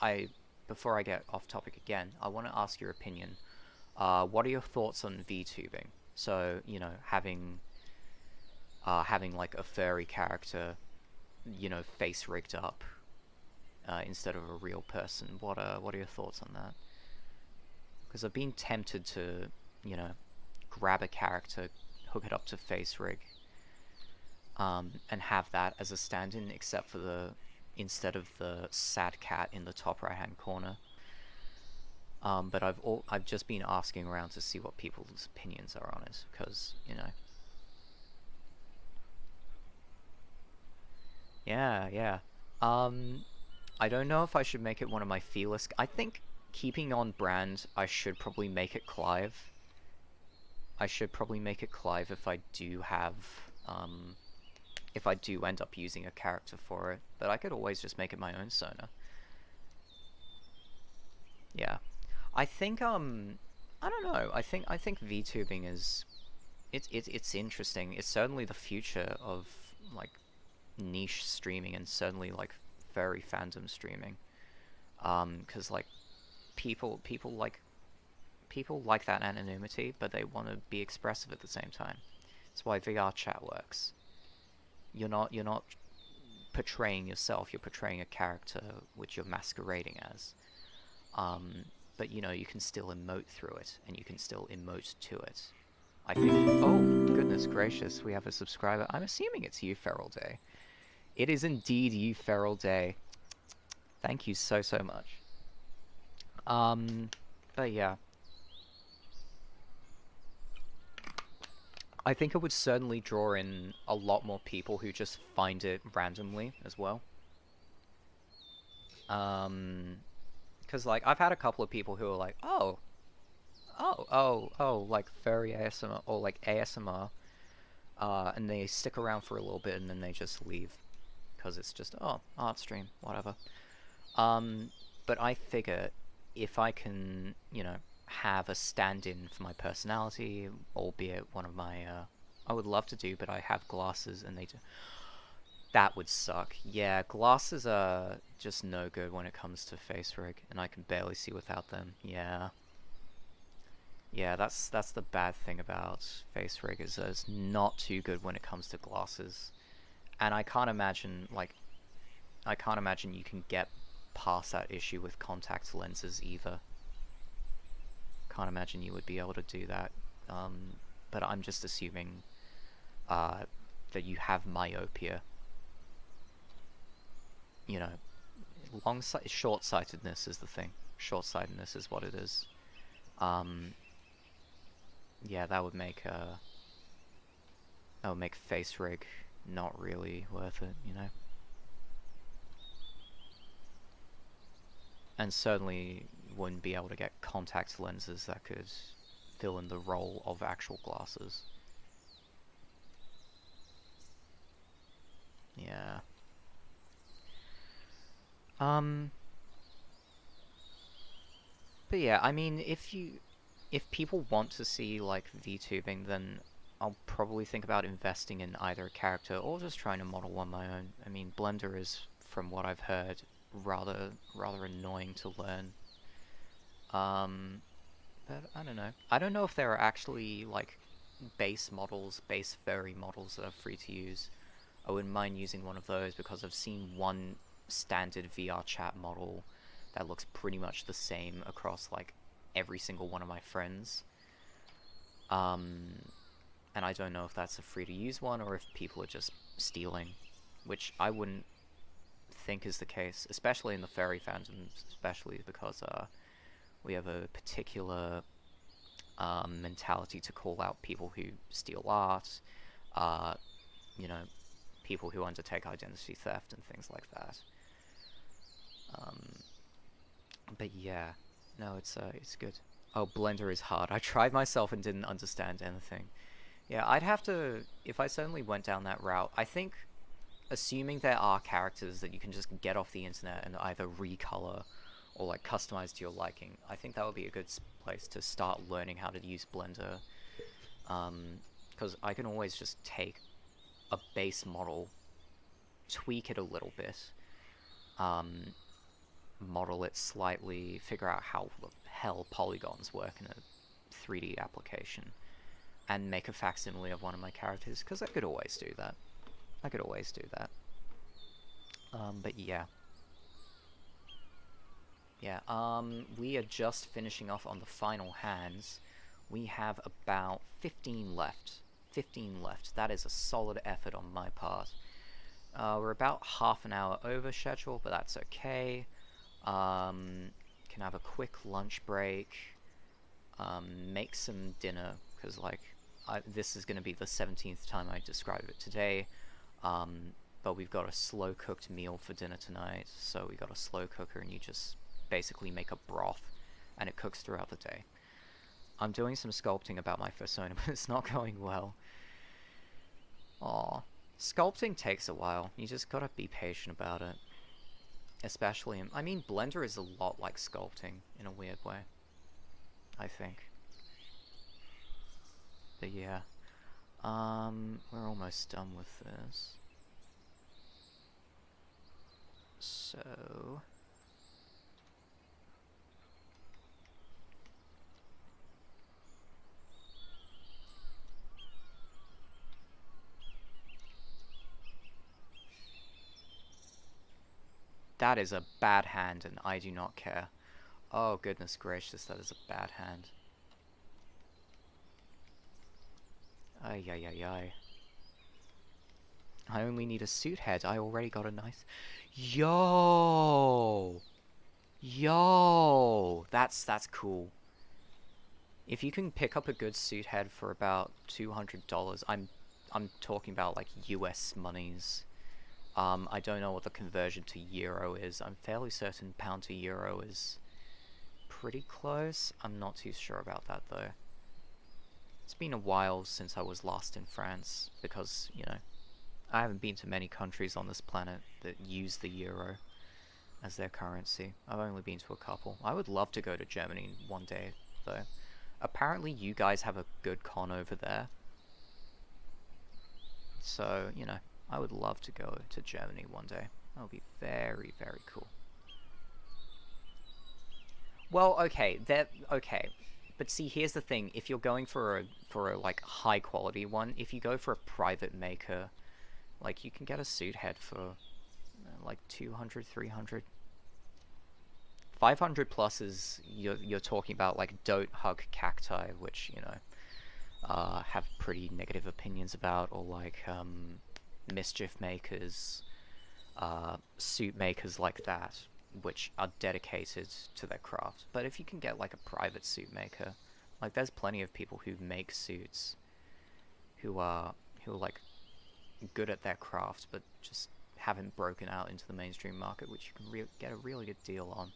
before I get off topic again, I want to ask your opinion. What are your thoughts on VTubing? So, you know, having like a furry character, you know, face rigged up, instead of a real person. What are your thoughts on that? Because I've been tempted to, you know, grab a character, hook it up to face rig, and have that as a stand-in, except for instead of the sad cat in the top right hand corner. But I've just been asking around to see what people's opinions are on it, because, you know. Yeah, yeah. I don't know if I should make it one of my Felis. I think keeping on brand, I should probably make it Clive. I should probably make it Clive if I do have, if I do end up using a character for it. But I could always just make it my own Sona. Yeah. I think, I don't know. I think VTubing is, it's interesting. It's certainly the future of, like, niche streaming, and certainly, like, furry fandom streaming. Because, like, people like that anonymity, but they want to be expressive at the same time. That's why VR chat works. You're not portraying yourself, you're portraying a character which you're masquerading as. But you know, you can still emote through it, and you can still emote to it. I think. Oh, goodness gracious, we have a subscriber. I'm assuming it's you, Feral Day. It is indeed you, Feral Day. Thank you so much. But yeah. I think it would certainly draw in a lot more people who just find it randomly as well. Because, like, I've had a couple of people who are like, like furry ASMR, or like ASMR, and they stick around for a little bit and then they just leave. Because it's just, oh, art stream, whatever. But I figure if I can, you know, have a stand-in for my personality, albeit one of my, I would love to do, but I have glasses and they do. That would suck. Yeah, glasses are just no good when it comes to face rig, and I can barely see without them. Yeah. Yeah, that's the bad thing about face rig, is that it's not too good when it comes to glasses. And I can't imagine, like, you can get past that issue with contact lenses either. Can't imagine you would be able to do that. But I'm just assuming that you have myopia. You know, short-sightedness is the thing. Short-sightedness is what it is. Yeah, that would make face rig not really worth it, you know. And certainly wouldn't be able to get contact lenses that could fill in the role of actual glasses. Yeah. But yeah, I mean, if people want to see, like, VTubing, then I'll probably think about investing in either a character or just trying to model one my own. I mean, Blender is, from what I've heard, rather annoying to learn. But I don't know. I don't know if there are actually, like, base furry models that are free to use. I wouldn't mind using one of those, because I've seen one standard VR chat model that looks pretty much the same across, like, every single one of my friends. And I don't know if that's a free-to-use one, or if people are just stealing, which I wouldn't think is the case, especially in the furry fandom, especially because we have a particular mentality to call out people who steal art, you know, people who undertake identity theft and things like that. But yeah, no, it's good. Oh, Blender is hard. I tried myself and didn't understand anything. Yeah, I'd have to, if I certainly went down that route, I think, assuming there are characters that you can just get off the internet and either recolor or, like, customize to your liking, I think that would be a good place to start learning how to use Blender. Because I can always just take a base model, tweak it a little bit, model it slightly, figure out how the hell polygons work in a 3D application, and make a facsimile of one of my characters, because I could always do that. But yeah. Yeah, we are just finishing off on the final hands. We have about 15 left. 15 left. That is a solid effort on my part. We're about half an hour over schedule, but that's okay. can have a quick lunch break, make some dinner, because like this is going to be the 17th time I describe it today, but we've got a slow cooked meal for dinner tonight, so we got a slow cooker and you just basically make a broth and it cooks throughout the day. I'm doing some sculpting about my fursona, but it's not going well. Aw. Sculpting takes a while. You just gotta be patient about it. Especially I mean, Blender is a lot like sculpting in a weird way, I think. But yeah. We're almost done with this. So... that is a bad hand, and I do not care. Oh, goodness gracious, that is a bad hand. Ay, ay, ay, ay. I only need a suit head. I already got a nice... Yo! Yo! That's cool. If you can pick up a good suit head for about $200, I'm talking about like US monies. I don't know what the conversion to euro is. I'm fairly certain pound to euro is pretty close. I'm not too sure about that though. It's been a while since I was last in France because, you know, I haven't been to many countries on this planet that use the euro as their currency. I've only been to a couple. I would love to go to Germany one day though. Apparently you guys have a good con over there. So, you know, I would love to go to Germany one day. That would be very, very cool. Well, okay, okay. But see, here's the thing. If you're going for a like high quality one, if you go for a private maker, like you can get a suit head for like 200, 300. 500 plus is you're talking about like don't hug cacti, which, you know, have pretty negative opinions about, or like mischief makers, suit makers like that, which are dedicated to their craft. But if you can get like a private suit maker, like there's plenty of people who make suits who are like good at their craft but just haven't broken out into the mainstream market, which you can get a really good deal on.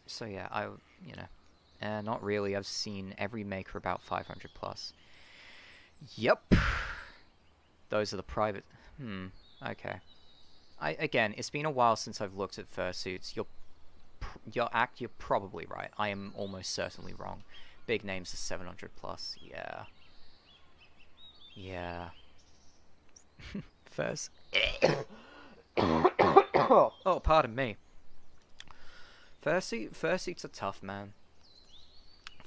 So yeah, you know, not really. I've seen every maker about 500 plus. Yep. Those are the private... okay. Again, it's been a while since I've looked at fursuits. You're probably right. I am almost certainly wrong. Big names are 700 plus. Yeah. Yeah. First... oh, pardon me. Fursuits are tough, man.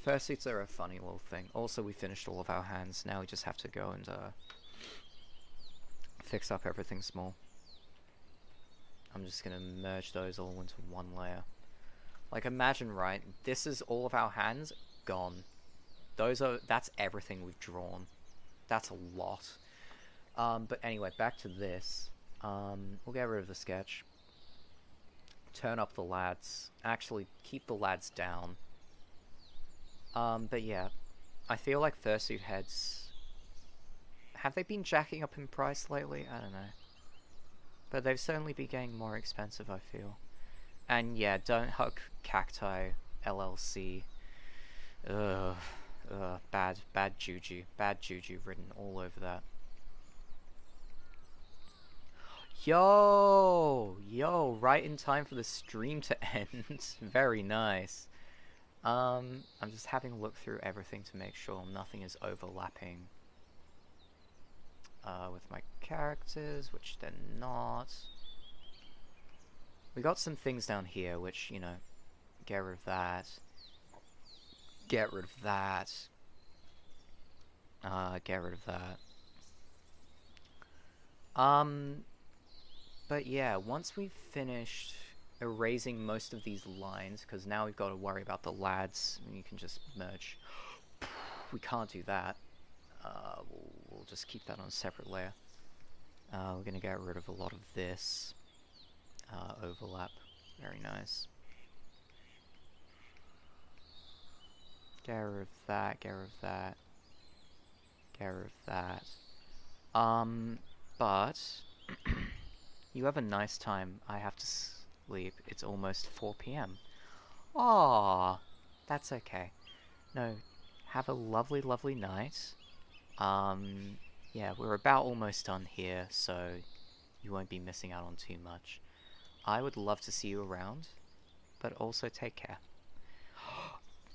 Fursuits are a funny little thing. Also, we finished all of our hands. Now we just have to go and fix up everything small. I'm just gonna merge those all into one layer. Like, imagine, right? This is all of our hands gone. That's everything we've drawn. That's a lot. But anyway, back to this. We'll get rid of the sketch. Turn up the lads. Actually, keep the lads down. But yeah, I feel like fursuit heads... have they been jacking up in price lately? I don't know. But they've certainly been getting more expensive, I feel. And yeah, don't hug cacti, LLC. Ugh. Bad juju. Bad juju written all over that. Yo, right in time for the stream to end. Very nice. I'm just having a look through everything to make sure nothing is overlapping with my characters, which they're not. We got some things down here, which, you know, get rid of that. Get rid of that. Get rid of that. But yeah, once we've finished erasing most of these lines, because now we've got to worry about the lads, and you can just merge. We can't do that. We'll just keep that on a separate layer. We're going to get rid of a lot of this. overlap. Very nice. Get rid of that, get rid of that. Get rid of that. But you have a nice time. I have to sleep. It's almost 4 p.m. Aww, that's okay. No, have a lovely, lovely night. Yeah, we're about almost done here, so you won't be missing out on too much. I would love to see you around, but also take care.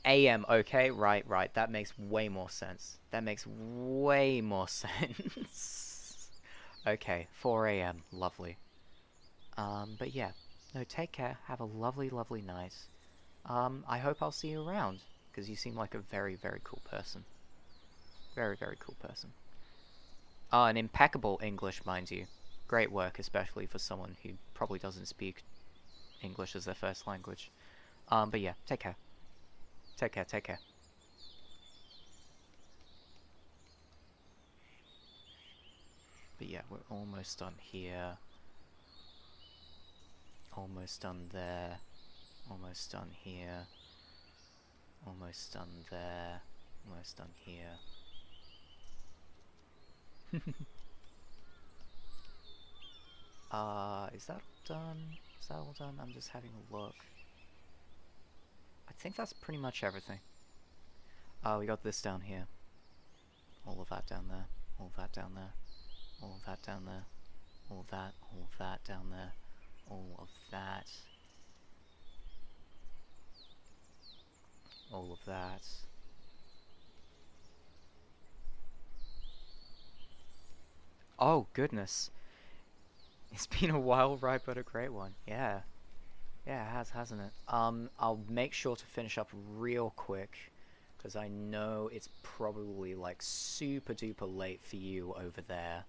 AM, okay, right, that makes way more sense. That makes way more sense. Okay, 4 AM, lovely. But yeah, no, take care, have a lovely, lovely night. I hope I'll see you around, because you seem like a very, very cool person. Very, very cool person. An impeccable English, mind you. Great work, especially for someone who probably doesn't speak English as their first language. But yeah, take care. Take care, take care. But yeah, we're almost done here. Almost done there. Almost done here. Almost done there. Almost done here. Is that done? Is that all done? I'm just having a look. I think that's pretty much everything. We got this down here. All of that down there. All of that down there. All of that down there. All of that down there. All of that. All of that. Oh, goodness. It's been a wild ride, but a great one. Yeah. Yeah, it has, hasn't it? I'll make sure to finish up real quick, because I know it's probably, like, super duper late for you over there.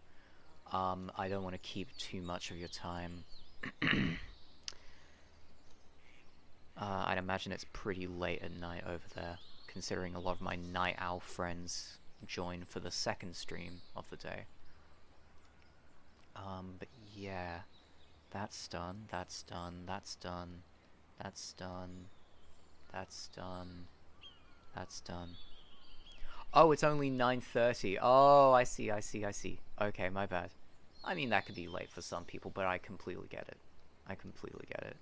I don't want to keep too much of your time. I'd imagine it's pretty late at night over there, considering a lot of my night owl friends join for the second stream of the day. But yeah, that's done, that's done, that's done, that's done, that's done, that's done. Oh, it's only 9:30. Oh, I see, I see, I see. Okay, my bad. I mean, that could be late for some people, but I completely get it. I completely get it.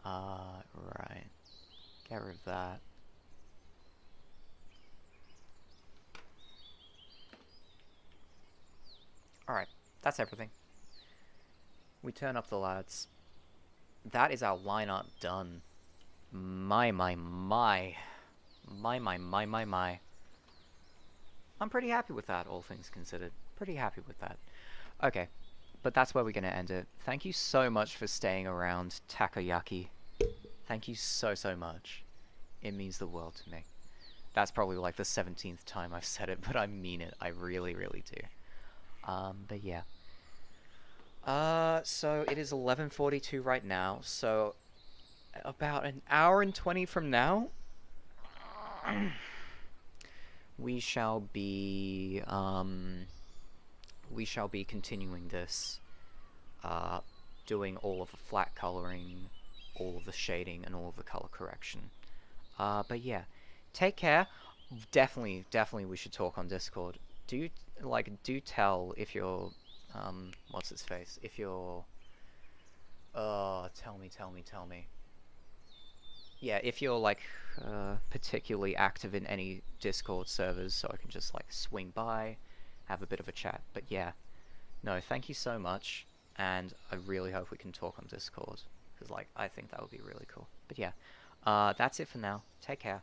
Right. Get rid of that. Alright, that's everything. We turn up the lads. That is our lineup done. My. My. I'm pretty happy with that, all things considered. Pretty happy with that. Okay, but that's where we're going to end it. Thank you so much for staying around, Takoyaki. Thank you so, so much. It means the world to me. That's probably like the 17th time I've said it, but I mean it. I really, really do. But yeah. So it is 11:42 right now, so about an hour and 20 from now, we shall be continuing this, doing all of the flat coloring, all of the shading, and all of the color correction. But yeah, take care. Definitely we should talk on Discord. Do tell if you're, what's his face? If you're, tell me. Yeah, if you're like, particularly active in any Discord servers, so I can just like swing by, have a bit of a chat. But yeah, no, thank you so much, and I really hope we can talk on Discord, because like, I think that would be really cool. But yeah, that's it for now. Take care.